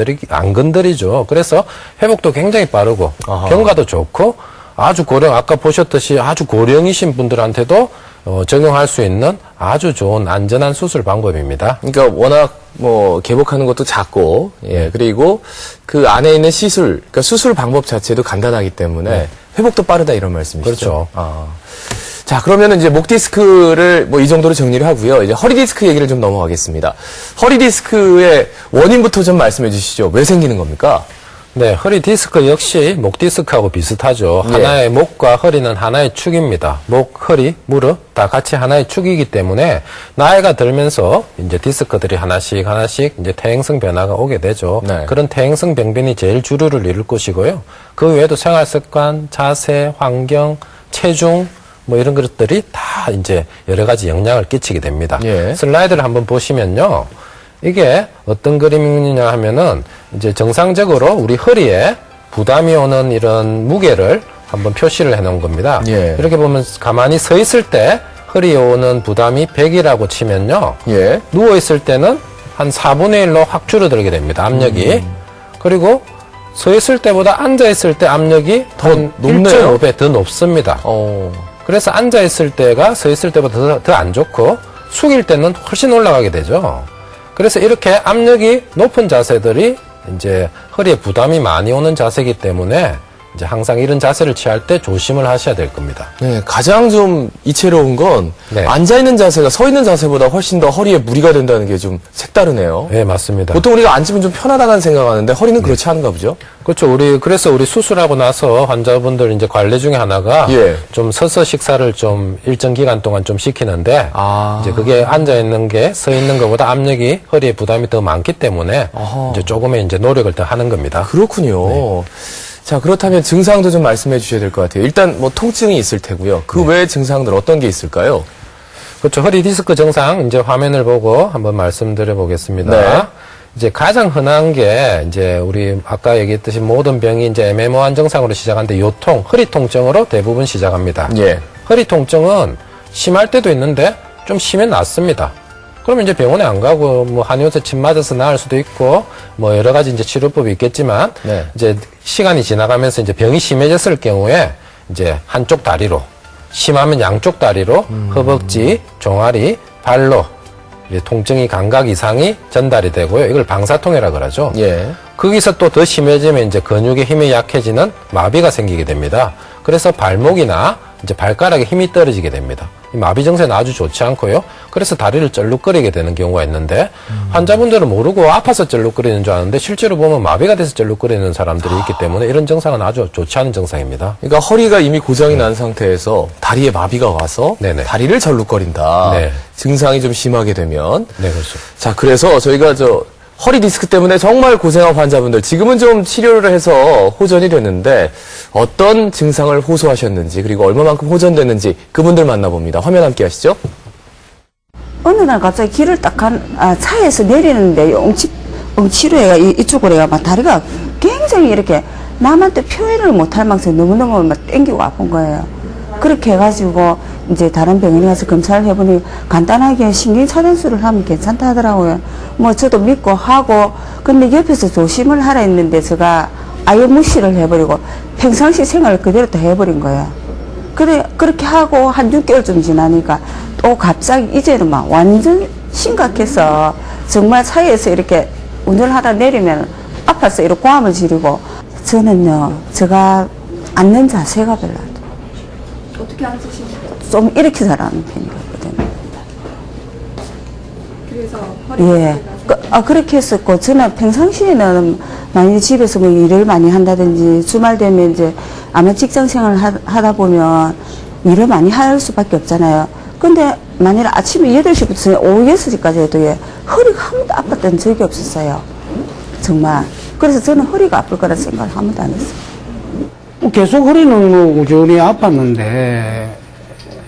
건드리죠. 그래서 회복도 굉장히 빠르고 아하. 경과도 좋고 아주 고령, 아까 보셨듯이 아주 고령이신 분들한테도 적용할 수 있는 아주 좋은 안전한 수술 방법입니다. 그러니까 워낙 뭐 개복하는 것도 작고, 예, 그리고 그 안에 있는 시술, 그러니까 수술 방법 자체도 간단하기 때문에 회복도 빠르다 이런 말씀이시죠? 그렇죠. 자, 그러면은 이제 목 디스크를 뭐 이 정도로 정리를 하고요. 이제 허리 디스크 얘기를 좀 넘어가겠습니다. 허리 디스크의 원인부터 좀 말씀해 주시죠. 왜 생기는 겁니까? 네, 허리 디스크 역시 목 디스크하고 비슷하죠. 예. 하나의 목과 허리는 하나의 축입니다. 목, 허리, 무릎 다 같이 하나의 축이기 때문에 나이가 들면서 이제 디스크들이 하나씩 이제 퇴행성 변화가 오게 되죠. 네. 그런 퇴행성 병변이 제일 주류를 이룰 것이고요. 그 외에도 생활 습관, 자세, 환경, 체중 뭐 이런 것들이 다 이제 여러 가지 영향을 끼치게 됩니다. 예. 슬라이드를 한번 보시면요. 이게 어떤 그림이냐 하면은 이제 정상적으로 우리 허리에 부담이 오는 이런 무게를 한번 표시를 해 놓은 겁니다. 예. 이렇게 보면 가만히 서 있을 때 허리에 오는 부담이 100이라고 치면요. 예. 누워있을 때는 한 4분의 1로 확 줄어들게 됩니다. 압력이. 그리고 서 있을 때보다 앉아 있을 때 압력이 더 높네요. 1.5배 더 높습니다. 그래서 앉아 있을 때가 서 있을 때보다 더 안 좋고 숙일 때는 훨씬 올라가게 되죠. 그래서 이렇게 압력이 높은 자세들이 이제 허리에 부담이 많이 오는 자세이기 때문에 이제 항상 이런 자세를 취할 때 조심을 하셔야 될 겁니다. 네, 가장 좀 이채로운 건 네. 앉아있는 자세가 서 있는 자세보다 훨씬 더 허리에 무리가 된다는 게 좀 색다르네요. 네, 맞습니다. 보통 우리가 앉으면 좀 편하다는 생각하는데 허리는 그렇지 않은가 보죠? 그렇죠. 그래서 우리 수술하고 나서 환자분들 이제 관례 중에 하나가 예. 좀 서서 식사를 좀 일정 기간 동안 좀 시키는데 이제 그게 앉아 있는 게 서 있는 것보다 압력이 허리에 부담이 더 많기 때문에 이제 조금의 이제 노력을 더 하는 겁니다. 그렇군요. 네. 자, 그렇다면 증상도 좀 말씀해 주셔야 될 것 같아요. 일단 뭐 통증이 있을 테고요. 그 외에 증상들 어떤 게 있을까요? 그렇죠. 허리 디스크 증상 이제 화면을 보고 한번 말씀드려 보겠습니다. 네. 이제 가장 흔한 게 이제 우리 아까 얘기했듯이 모든 병이 이제 애매모호한 증상으로 시작하는데 요통, 허리 통증으로 대부분 시작합니다. 예. 허리 통증은 심할 때도 있는데 좀 심해 낫습니다. 그러면 이제 병원에 안 가고 뭐 한의원에서 침 맞아서 나을 수도 있고 뭐 여러 가지 이제 치료법이 있겠지만 네. 이제 시간이 지나가면서 이제 병이 심해졌을 경우에 이제 한쪽 다리로 심하면 양쪽 다리로 허벅지, 종아리, 발로 이제 통증이 감각 이상이 전달이 되고요. 이걸 방사통이라 그러죠. 예. 거기서 또 더 심해지면 이제 근육의 힘이 약해지는 마비가 생기게 됩니다. 그래서 발목이나 이제 발가락에 힘이 떨어지게 됩니다. 이 마비 증세는 아주 좋지 않고요. 그래서 다리를 쩔룩거리게 되는 경우가 있는데 환자분들은 모르고 아파서 쩔룩거리는 줄 아는데 실제로 보면 마비가 돼서 쩔룩거리는 사람들이 있기 때문에 이런 증상은 아주 좋지 않은 증상입니다. 그러니까 허리가 이미 고장이 난 상태에서 다리에 마비가 와서 네네. 다리를 절룩거린다. 네. 증상이 좀 심하게 되면. 네, 그렇죠. 자, 그래서 저희가 허리 디스크 때문에 정말 고생한 환자분들 지금은 좀 치료를 해서 호전이 됐는데 어떤 증상을 호소하셨는지 그리고 얼마만큼 호전됐는지 그분들 만나봅니다. 화면 함께 하시죠. 어느 날 갑자기 길을 차에서 내리는데 엉치로 이쪽으로 해가 막 다리가 굉장히 이렇게 남한테 표현을 못할 만큼 너무너무 막 땡기고 아픈 거예요. 그렇게 해가지고 이제 다른 병원에 가서 검사를 해보니 간단하게 신경차단술을 하면 괜찮다 하더라고요. 뭐 저도 믿고 하고 근데 옆에서 조심을 하라 했는데 제가 아예 무시를 해버리고 평상시 생활을 그대로 다 해버린 거예요. 그렇게 하고 한 6개월쯤 지나니까 또 갑자기 이제는 막 완전 심각해서 정말 차에서 이렇게 운전을 하다 내리면 아파서 이렇게 고함을 지르고 저는요 제가 앉는 자세가 별로 안 돼요. 어떻게 앉으시죠? 좀 이렇게 잘하는 편이거든요. 그래서 허리 예. 그렇게 했었고, 저는 평상시에는 만약에 집에서 뭐 일을 많이 한다든지, 주말 되면 이제 아마 직장 생활을 하다 보면 일을 많이 할 수밖에 없잖아요. 근데 만약에 아침에 8시부터 오후 6시까지 해도 허리가 한 번도 아팠던 적이 없었어요. 정말. 그래서 저는 허리가 아플 거라 생각을 한 번도 안 했어요. 계속 허리는 뭐 꾸준히 아팠는데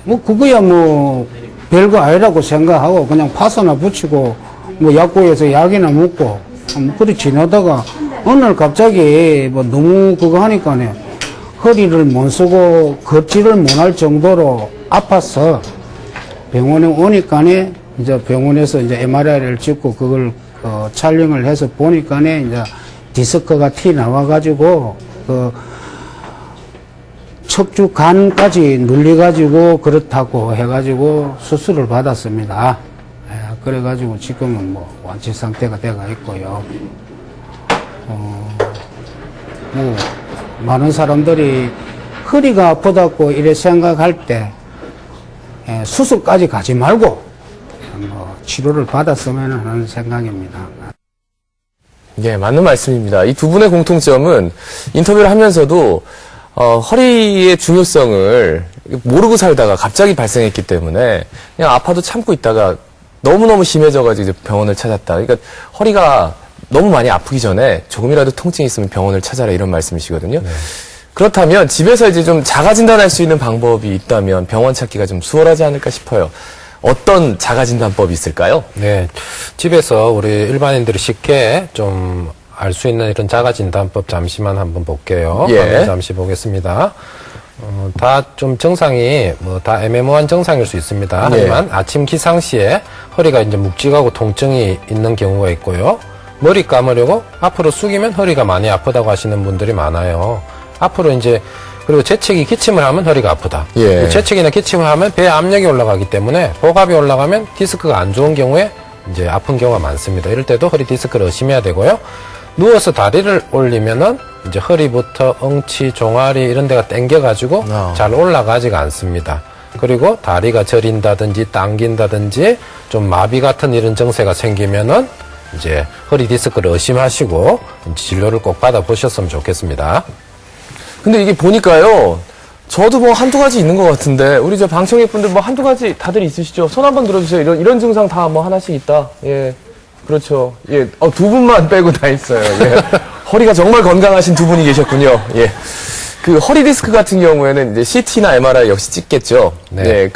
뭐 그거야 뭐 별거 아니라고 생각하고 그냥 파스나 붙이고 뭐 약국에서 약이나 먹고 뭐 그렇게 지내다가 어느 날 갑자기 뭐 너무 그거 하니까네 허리를 못 쓰고 걷지를 못할 정도로 아파서 병원에 오니까네 이제 병원에서 이제 MRI를 찍고 그걸 촬영을 해서 보니까네 이제 디스크가 티 나와가지고 척추 간까지 눌려가지고 그렇다고 해가지고 수술을 받았습니다. 그래가지고 지금은 뭐 완치 상태가 돼가 있고요. 뭐 많은 사람들이 허리가 아프다고 이래 생각할 때 수술까지 가지 말고 뭐 치료를 받았으면 하는 생각입니다. 예, 맞는 말씀입니다. 이 두 분의 공통점은 인터뷰를 하면서도 허리의 중요성을 모르고 살다가 갑자기 발생했기 때문에 그냥 아파도 참고 있다가 너무너무 심해져가지고 이제 병원을 찾았다. 그러니까 허리가 너무 많이 아프기 전에 조금이라도 통증이 있으면 병원을 찾아라 이런 말씀이시거든요. 네. 그렇다면 집에서 이제 좀 자가 진단할 수 있는 방법이 있다면 병원 찾기가 좀 수월하지 않을까 싶어요. 어떤 자가 진단법이 있을까요? 네. 집에서 우리 일반인들이 쉽게 좀 알 수 있는 이런 자가 진단법 잠시만 한번 볼게요. 예. 잠시 보겠습니다. 다 좀 증상이 뭐 다 애매모호한 증상일 수 있습니다. 하지만 아침 기상시에 허리가 이제 묵직하고 통증이 있는 경우가 있고요. 머리 감으려고 앞으로 숙이면 허리가 많이 아프다고 하시는 분들이 많아요. 앞으로 이제 그리고 재채기 기침을 하면 허리가 아프다. 재채기나 기침을 하면 배에 압력이 올라가기 때문에 복압이 올라가면 디스크가 안 좋은 경우에 이제 아픈 경우가 많습니다. 이럴 때도 허리 디스크를 의심해야 되고요. 누워서 다리를 올리면은 이제 허리부터 엉치, 종아리 이런 데가 당겨가지고 잘 올라가지가 않습니다. 그리고 다리가 저린다든지 당긴다든지 좀 마비 같은 이런 증세가 생기면은 이제 허리 디스크를 의심하시고 진료를 꼭 받아보셨으면 좋겠습니다. 근데 이게 보니까요, 저도 뭐 한두 가지 있는 것 같은데, 우리 저 방청객 분들 뭐 한두 가지 다들 있으시죠? 손 한번 들어주세요. 이런 증상 다 뭐 하나씩 있다. 예. 그렇죠. 예. 두 분만 빼고 다 있어요. 예. 허리가 정말 건강하신 두 분이 계셨군요. 예. 그 허리 디스크 같은 경우에는 이제 CT나 MRI 역시 찍겠죠. 네.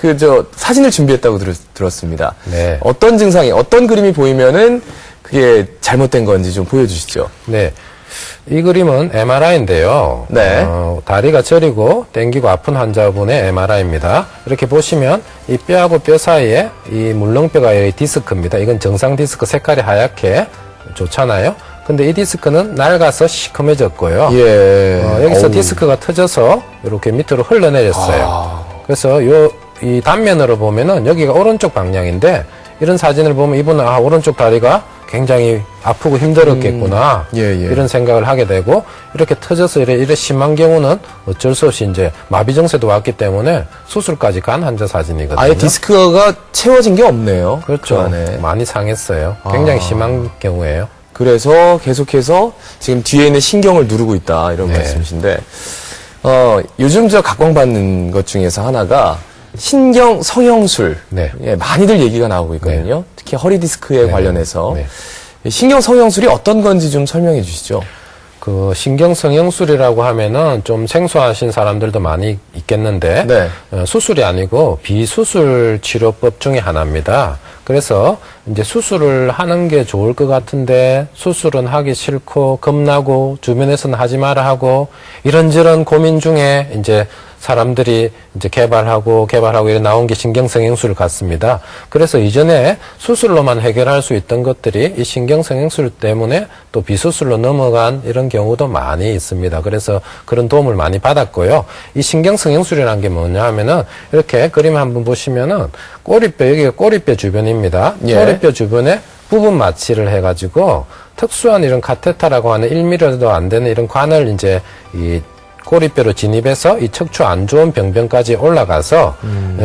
사진을 준비했다고 들었습니다. 네. 어떤 증상이, 어떤 그림이 보이면은 그게 잘못된 건지 좀 보여주시죠. 네. 이 그림은 MRI인데요. 네. 다리가 저리고 당기고 아픈 환자분의 MRI입니다. 이렇게 보시면 이 뼈하고 뼈 사이에 이 물렁뼈가 디스크입니다. 이건 정상 디스크 색깔이 하얗게 좋잖아요. 근데 이 디스크는 낡아서 시커매졌고요. 여기서 디스크가 터져서 이렇게 밑으로 흘러내렸어요. 그래서 이 단면으로 보면은 여기가 오른쪽 방향인데 이런 사진을 보면 이분은 오른쪽 다리가 굉장히 아프고 힘들었겠구나 이런 생각을 하게 되고 이렇게 터져서 이래 심한 경우는 어쩔 수 없이 이제 마비 증세도 왔기 때문에 수술까지 간 환자 사진이거든요. 아예 디스크가 채워진 게 없네요. 그렇죠. 그 안에. 많이 상했어요. 굉장히 심한 경우예요. 그래서 계속해서 지금 뒤에 있는 신경을 누르고 있다 이런 말씀이신데 요즘 저 각광받는 것 중에서 하나가 신경 성형술. 많이들 얘기가 나오고 있거든요. 특히 허리 디스크에 관련해서. 신경 성형술이 어떤 건지 좀 설명해 주시죠. 그 신경 성형술이라고 하면은 좀 생소하신 사람들도 많이 있겠는데 수술이 아니고 비수술 치료법 중에 하나입니다. 그래서 이제 수술을 하는 게 좋을 것 같은데 수술은 하기 싫고 겁나고 주변에서는 하지 마라 하고 이런저런 고민 중에 이제 사람들이 이제 개발하고 이래 나온 게 신경성형술 같습니다. 그래서 이전에 수술로만 해결할 수 있던 것들이 이 신경성형술 때문에 또 비수술로 넘어간 이런 경우도 많이 있습니다. 그래서 그런 도움을 많이 받았고요. 이 신경성형술이라는 게 뭐냐 하면은 이렇게 그림 한번 보시면은 꼬리뼈, 여기가 꼬리뼈 주변입니다. 꼬리뼈 주변에 부분 마취를 해가지고 특수한 이런 카테터라고 하는 1mm도 안 되는 이런 관을 이제 이 꼬리뼈로 진입해서 이 척추 안 좋은 병변까지 올라가서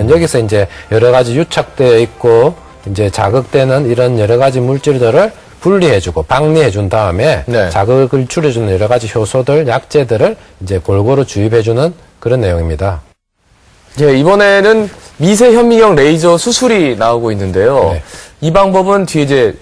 여기서 이제 여러 가지 유착되어 있고 이제 자극되는 이런 여러 가지 물질들을 분리해주고 박리해준 다음에 자극을 줄여주는 여러 가지 효소들, 약재들을 이제 골고루 주입해주는 그런 내용입니다. 이번에는 미세 현미경 레이저 수술이 나오고 있는데요. 이 방법은 뒤에 이제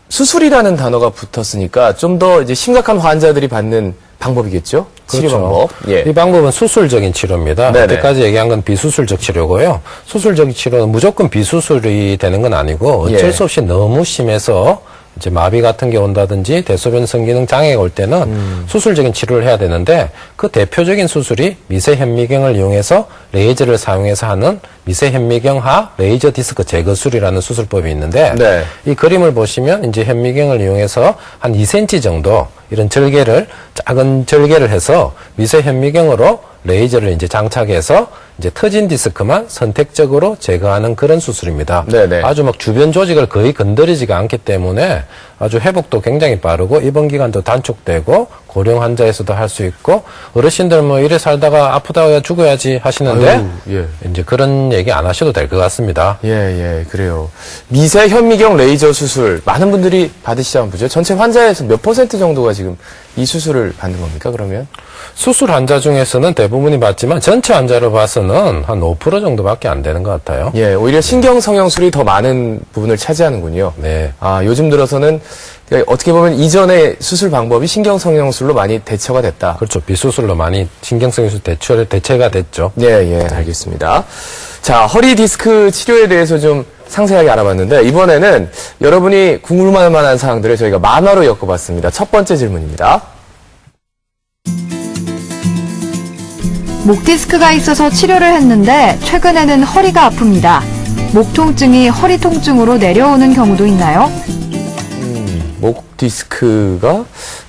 수술이라는 단어가 붙었으니까 좀 더 이제 심각한 환자들이 받는 방법이겠죠? 치료 방법. 이 방법은 수술적인 치료입니다. 여태까지 얘기한 건 비수술적 치료고요. 수술적 치료는 무조건 비수술이 되는 건 아니고 어쩔 수 없이 너무 심해서 이제 마비 같은 게 온다든지 대소변 성기능 장애가 올 때는 수술적인 치료를 해야 되는데 그 대표적인 수술이 미세현미경을 이용해서 레이저를 사용해서 하는 미세현미경하 레이저 디스크 제거술이라는 수술법이 있는데 이 그림을 보시면 이제 현미경을 이용해서 한 2cm 정도 이런 절개를 작은 절개를 해서 미세현미경으로 레이저를 이제 장착해서 이제 터진 디스크만 선택적으로 제거하는 그런 수술입니다. 아주 막 주변 조직을 거의 건드리지가 않기 때문에 아주 회복도 굉장히 빠르고 입원 기간도 단축되고 고령 환자에서도 할 수 있고 어르신들 뭐 이래 살다가 아프다가 죽어야지 하시는데 이제 그런 얘기 안 하셔도 될 것 같습니다. 그래요. 미세 현미경 레이저 수술 많은 분들이 받으시자면 보죠. 전체 환자에서 몇 % 정도가 지금 이 수술을 받는 겁니까? 그러면 수술 환자 중에서는 대부분이 받지만 전체 환자로 봐서는 한 5% 정도밖에 안 되는 것 같아요. 오히려 신경 성형술이 더 많은 부분을 차지하는군요. 요즘 들어서는 어떻게 보면 이전의 수술 방법이 신경 성형술로 많이 대처가 됐다. 그렇죠. 비수술로 많이 신경 성형술 대체가 됐죠. 알겠습니다. 자, 허리 디스크 치료에 대해서 좀 상세하게 알아봤는데 이번에는 여러분이 궁금할 만한 사항들을 저희가 만화로 엮어봤습니다. 첫 번째 질문입니다. 목 디스크가 있어서 치료를 했는데 최근에는 허리가 아픕니다. 목 통증이 허리 통증으로 내려오는 경우도 있나요? 목 디스크가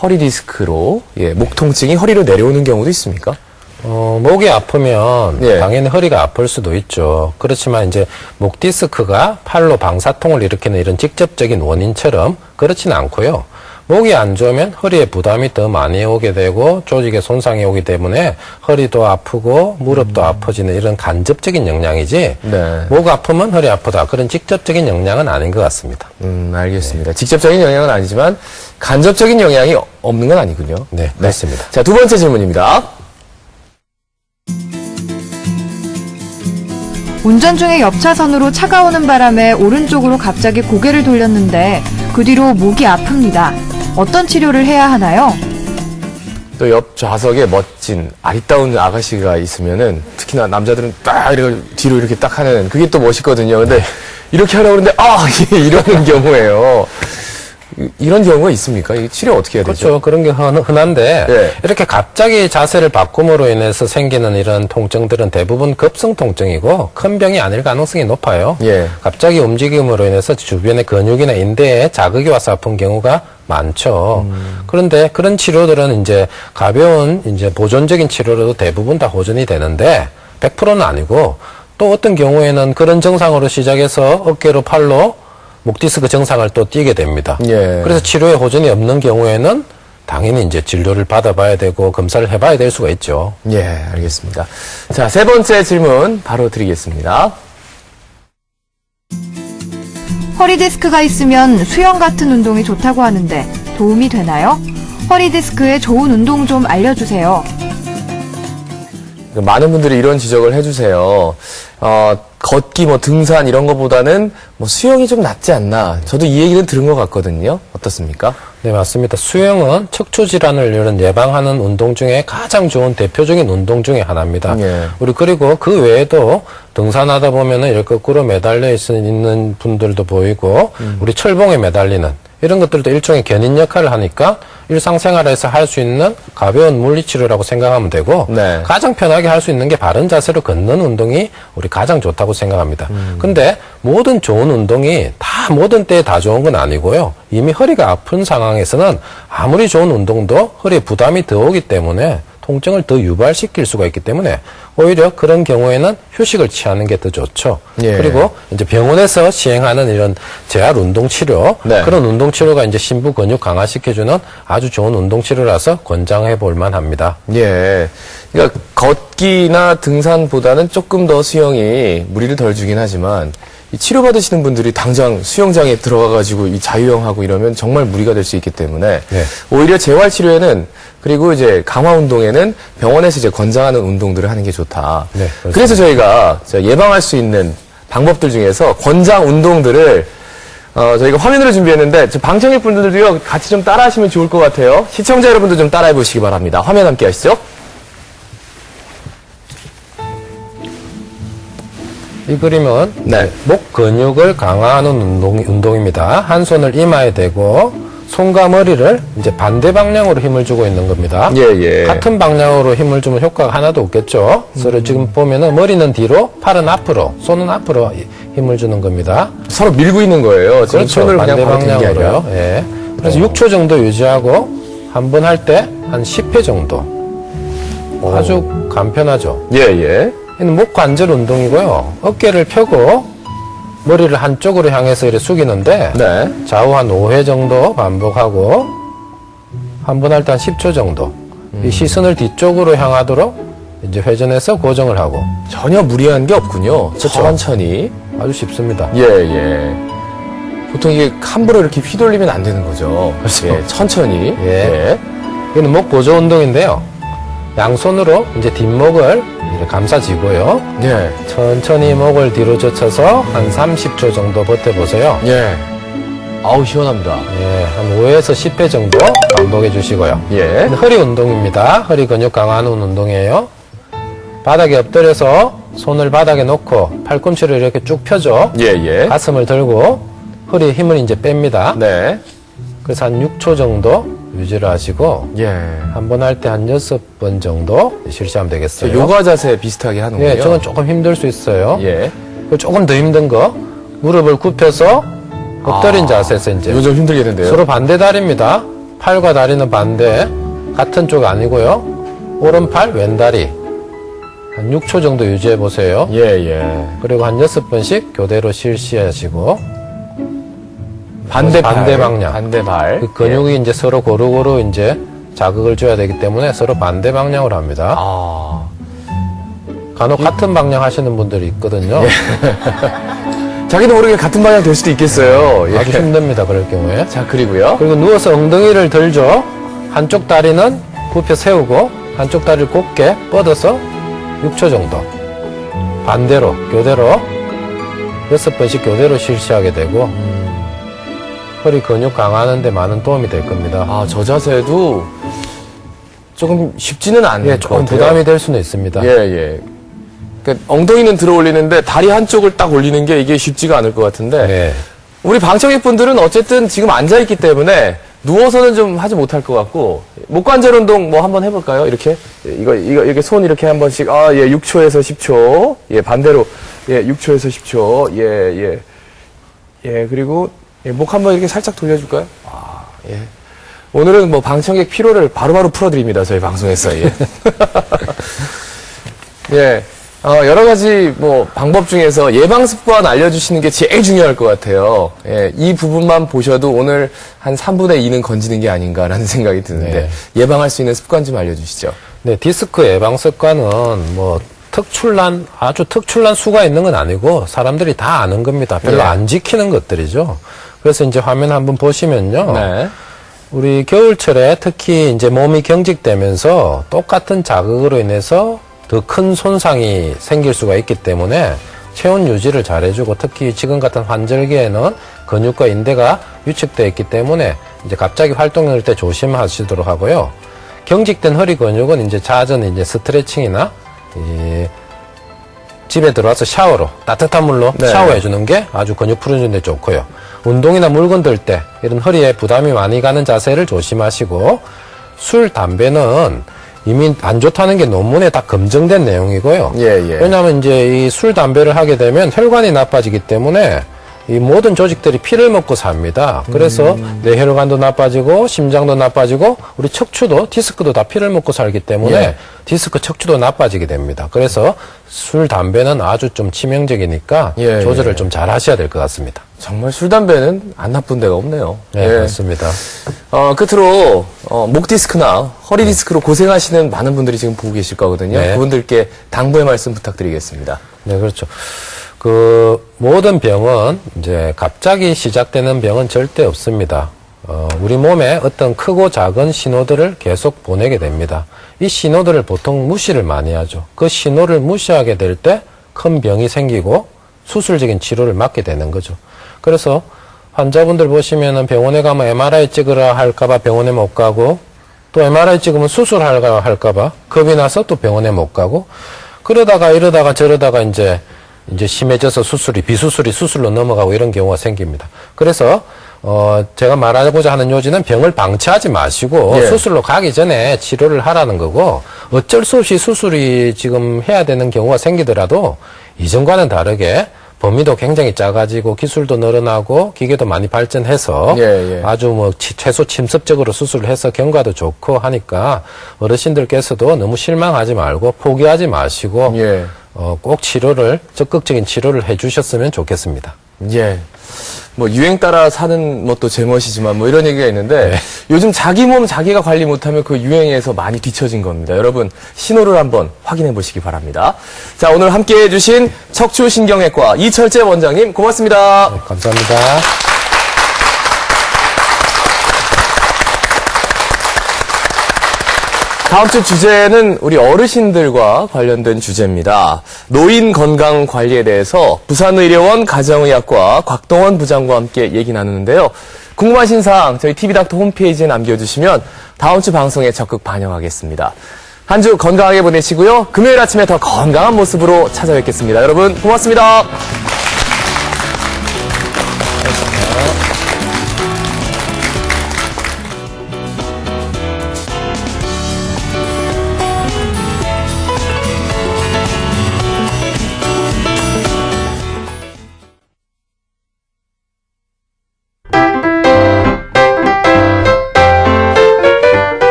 허리 디스크로, 목 통증이 허리로 내려오는 경우도 있습니까? 목이 아프면 예. 당연히 허리가 아플 수도 있죠. 그렇지만 이제 목 디스크가 팔로 방사통을 일으키는 이런 직접적인 원인처럼 그렇지는 않고요. 목이 안 좋으면 허리에 부담이 더 많이 오게 되고 조직에 손상이 오기 때문에 허리도 아프고 무릎도 아파지는 이런 간접적인 영향이지 네. 목 아프면 허리 아프다 그런 직접적인 영향은 아닌 것 같습니다. 알겠습니다. 직접적인 영향은 아니지만 간접적인 영향이 없는 건 아니군요. 네, 맞습니다. 자, 두 번째 질문입니다. 운전 중에 옆차선으로 차가 오는 바람에 오른쪽으로 갑자기 고개를 돌렸는데 그 뒤로 목이 아픕니다. 어떤 치료를 해야 하나요? 또 옆 좌석에 멋진 아리따운 아가씨가 있으면은 특히나 남자들은 딱 이렇게 뒤로 이렇게 딱 하는 그게 또 멋있거든요. 근데 이렇게 하려고 그러는데 이러는 경우예요. 이런 경우가 있습니까? 이 치료 어떻게 해야 되죠? 그렇죠. 그런 게 흔한데 네. 이렇게 갑자기 자세를 바꿈으로 인해서 생기는 이런 통증들은 대부분 급성 통증이고 큰 병이 아닐 가능성이 높아요. 예. 갑자기 움직임으로 인해서 주변의 근육이나 인대에 자극이 와서 아픈 경우가 많죠. 그런데 그런 치료들은 이제 가벼운 이제 보존적인 치료로도 대부분 다 호전이 되는데 100%는 아니고 또 어떤 경우에는 그런 증상으로 시작해서 어깨로 팔로 목 디스크 증상을 또 띠게 됩니다. 예. 그래서 치료에 호전이 없는 경우에는 당연히 이제 진료를 받아봐야 되고 검사를 해봐야 될 수가 있죠. 예, 알겠습니다. 자, 세 번째 질문 바로 드리겠습니다. 허리 디스크가 있으면 수영 같은 운동이 좋다고 하는데 도움이 되나요? 허리 디스크에 좋은 운동 좀 알려주세요. 많은 분들이 이런 지적을 해주세요. 걷기, 등산 이런 것보다는 수영이 좀 낫지 않나. 저도 이 얘기는 들은 것 같거든요. 어떻습니까? 네, 맞습니다. 수영은 척추 질환을 이런 예방하는 운동 중에 가장 좋은 대표적인 운동 중에 하나입니다. 예. 우리 그리고 그 외에도 등산하다 보면은 이렇게 거꾸로 매달려 있는 분들도 보이고 우리 철봉에 매달리는 이런 것들도 일종의 견인 역할을 하니까 일상생활에서 할 수 있는 가벼운 물리치료라고 생각하면 되고 네. 가장 편하게 할 수 있는 게 바른 자세로 걷는 운동이 우리 가장 좋다고 생각합니다. 근데 모든 좋은 운동이 다 모든 때에 다 좋은 건 아니고요. 이미 허리가 아픈 상황에서는 아무리 좋은 운동도 허리에 부담이 더 오기 때문에 통증을 더 유발시킬 수가 있기 때문에 오히려 그런 경우에는 휴식을 취하는 게 더 좋죠. 예. 그리고 이제 병원에서 시행하는 이런 재활 운동 치료 네. 그런 운동 치료가 이제 심부 근육 강화시켜주는 아주 좋은 운동 치료라서 권장해 볼 만합니다. 예. 그러니까 걷기나 등산보다는 조금 더 수영이 무리를 덜 주긴 하지만 이 치료받으시는 분들이 당장 수영장에 들어가가지고 이 자유형하고 이러면 정말 무리가 될 수 있기 때문에 네. 오히려 재활치료에는 그리고 이제 강화운동에는 병원에서 이제 권장하는 운동들을 하는 게 좋다. 네, 그래서 저희가 예방할 수 있는 방법들 중에서 권장 운동들을 저희가 화면으로 준비했는데 방청객 분들도요 같이 좀 따라하시면 좋을 것 같아요. 시청자 여러분도 좀 따라해 보시기 바랍니다. 화면 함께 하시죠. 이 그림은 네. 목 근육을 강화하는 운동입니다. 한 손을 이마에 대고 손과 머리를 이제 반대 방향으로 힘을 주고 있는 겁니다. 예. 같은 방향으로 힘을 주면 효과가 하나도 없겠죠. 그래서 지금 보면은 머리는 뒤로, 팔은 앞으로, 손은 앞으로 힘을 주는 겁니다. 서로 밀고 있는 거예요. 지금 그렇죠. 손을 반대 그냥 바로 댄게 아니라. 방향으로요. 예. 그래서 6초 정도 유지하고 한 번 할 때 한 10회 정도. 아주 간편하죠. 예. 이는 목 관절 운동이고요. 어깨를 펴고 머리를 한쪽으로 향해서 이렇게 숙이는데 네. 좌우 한 5회 정도 반복하고 한 번 할 때 한 10초 정도. 이 시선을 뒤쪽으로 향하도록 이제 회전해서 고정을 하고. 전혀 무리한 게 없군요. 그렇죠. 천천히. 아주 쉽습니다. 예. 보통 이게 함부로 이렇게 휘돌리면 안 되는 거죠. 그렇죠. 예, 천천히. 예. 이는 목 보조 운동인데요. 양손으로 이제 뒷목을 이렇게 감싸지고요. 예. 천천히 목을 뒤로 젖혀서 한 30초 정도 버텨보세요. 예. 아우, 시원합니다. 예, 한 5에서 10회 정도 반복해 주시고요. 예. 허리 운동입니다. 허리 근육 강화하는 운동이에요. 바닥에 엎드려서 손을 바닥에 놓고 팔꿈치를 이렇게 쭉 펴죠. 예. 가슴을 들고 허리에 힘을 이제 뺍니다. 네. 그래서 한 6초 정도 유지를 하시고 예. 한 번 할 때 한 6번 정도 실시하면 되겠어요. 요가 자세 비슷하게 하는군요. 예, 저건 조금 힘들 수 있어요. 예. 그리고 조금 더 힘든 거 무릎을 굽혀서 엎드린 자세에서 이제 이거 좀 힘들겠는데요. 서로 반대 다리입니다. 팔과 다리는 반대, 같은 쪽 아니고요. 오른팔, 왼다리 한 6초 정도 유지해 보세요. 예, 예. 그리고 한 6번씩 교대로 실시하시고 반대 방향. 반대발. 그 근육이 이제 서로 고루고루 이제 자극을 줘야 되기 때문에 서로 반대 방향으로 합니다. 아. 간혹 같은 방향 하시는 분들이 있거든요. 자기도 모르게 같은 방향 될 수도 있겠어요. 예. 아주 힘듭니다. 그럴 경우에. 자, 그리고요. 그리고 누워서 엉덩이를 들죠. 한쪽 다리는 굽혀 세우고 한쪽 다리를 곧게 뻗어서 6초 정도. 반대로, 교대로 6번씩 교대로 실시하게 되고 허리 근육 강화하는 데 많은 도움이 될 겁니다. 아, 저 자세도 조금 쉽지는 않은 예, 것 조금 같아요. 부담이 될 수는 있습니다. 예, 예. 그러니까 엉덩이는 들어 올리는데 다리 한쪽을 딱 올리는 게 이게 쉽지가 않을 것 같은데 네. 우리 방청객분들은 어쨌든 지금 앉아있기 때문에 누워서는 좀 하지 못할 것 같고 목관절 운동 뭐 한번 해볼까요? 이렇게 이거 이렇게 손 이렇게 한 번씩 6초에서 10초 예 반대로 6초에서 10초 예 그리고 목 한번 이렇게 살짝 돌려줄까요? 예 오늘은 뭐 방청객 피로를 바로바로 풀어드립니다 저희 방송에서 예. 예. 여러 가지 뭐 방법 중에서 예방 습관 알려주시는 게 제일 중요할 것 같아요. 예, 이 부분만 보셔도 오늘 한 3분의 2는 건지는 게 아닌가라는 생각이 드는데 네. 예방할 수 있는 습관 좀 알려주시죠. 네, 디스크 예방 습관은 뭐 아주 특출난 수가 있는 건 아니고 사람들이 다 아는 겁니다. 별로 네. 안 지키는 것들이죠. 그래서 이제 화면 한번 보시면요. 네. 우리 겨울철에 특히 이제 몸이 경직되면서 똑같은 자극으로 인해서 더 큰 손상이 생길 수가 있기 때문에 체온 유지를 잘 해주고 특히 지금 같은 환절기에는 근육과 인대가 위축되어 있기 때문에 이제 갑자기 활동할 때 조심하시도록 하고요. 경직된 허리 근육은 이제 잦은 이제 스트레칭이나 집에 들어와서 샤워로 따뜻한 물로 네. 샤워해 주는 게 아주 근육 풀어주는 데 좋고요. 운동이나 물건 들 때 이런 허리에 부담이 많이 가는 자세를 조심하시고 술, 담배는 이미 안 좋다는 게 논문에 다 검증된 내용이고요. 예. 왜냐하면 이제 이 술, 담배를 하게 되면 혈관이 나빠지기 때문에 이 모든 조직들이 피를 먹고 삽니다. 그래서 뇌혈관도 나빠지고 심장도 나빠지고 우리 척추도 디스크도 다 피를 먹고 살기 때문에 예. 디스크 척추도 나빠지게 됩니다. 그래서 술, 담배는 아주 좀 치명적이니까 예, 조절을 예. 좀 잘 하셔야 될 것 같습니다. 정말 술, 담배는 안 나쁜 데가 없네요. 네, 예. 맞습니다. 끝으로 목 디스크나 허리 디스크로 고생하시는 많은 분들이 지금 보고 계실 거거든요. 네. 그분들께 당부의 말씀 부탁드리겠습니다. 네, 그렇죠. 그 모든 병은 이제 갑자기 시작되는 병은 절대 없습니다. 우리 몸에 어떤 크고 작은 신호들을 계속 보내게 됩니다. 이 신호들을 보통 무시를 많이 하죠. 그 신호를 무시하게 될 때 큰 병이 생기고 수술적인 치료를 받게 되는 거죠. 그래서 환자분들 보시면은 병원에 가면 MRI 찍으라 할까봐 병원에 못 가고 또 MRI 찍으면 수술하라 할까봐 겁이 나서 또 병원에 못 가고 그러다가 이러다가 저러다가 이제 심해져서 비수술이 수술로 넘어가고 이런 경우가 생깁니다. 그래서 제가 말하고자 하는 요지는 병을 방치하지 마시고 예. 수술로 가기 전에 치료를 하라는 거고 어쩔 수 없이 수술이 지금 해야 되는 경우가 생기더라도 이전과는 다르게 범위도 굉장히 작아지고 기술도 늘어나고 기계도 많이 발전해서 예. 아주 뭐 최소 침습적으로 수술을 해서 경과도 좋고 하니까 어르신들께서도 너무 실망하지 말고 포기하지 마시고 예. 꼭 적극적인 치료를 해주셨으면 좋겠습니다. 예. 뭐 유행 따라 사는 것도 제멋이지만 뭐 이런 얘기가 있는데 요즘 자기 몸 자기가 관리 못하면 그 유행에서 많이 뒤처진 겁니다. 여러분 신호를 한번 확인해 보시기 바랍니다. 자 오늘 함께해 주신 척추신경외과 이철재 원장님 고맙습니다. 네, 감사합니다. 다음 주 주제는 우리 어르신들과 관련된 주제입니다. 노인 건강 관리에 대해서 부산의료원 가정의학과 곽동원 부장과 함께 얘기 나누는데요. 궁금하신 사항 저희 TV닥터 홈페이지에 남겨주시면 다음 주 방송에 적극 반영하겠습니다. 한 주 건강하게 보내시고요. 금요일 아침에 더 건강한 모습으로 찾아뵙겠습니다. 여러분 고맙습니다.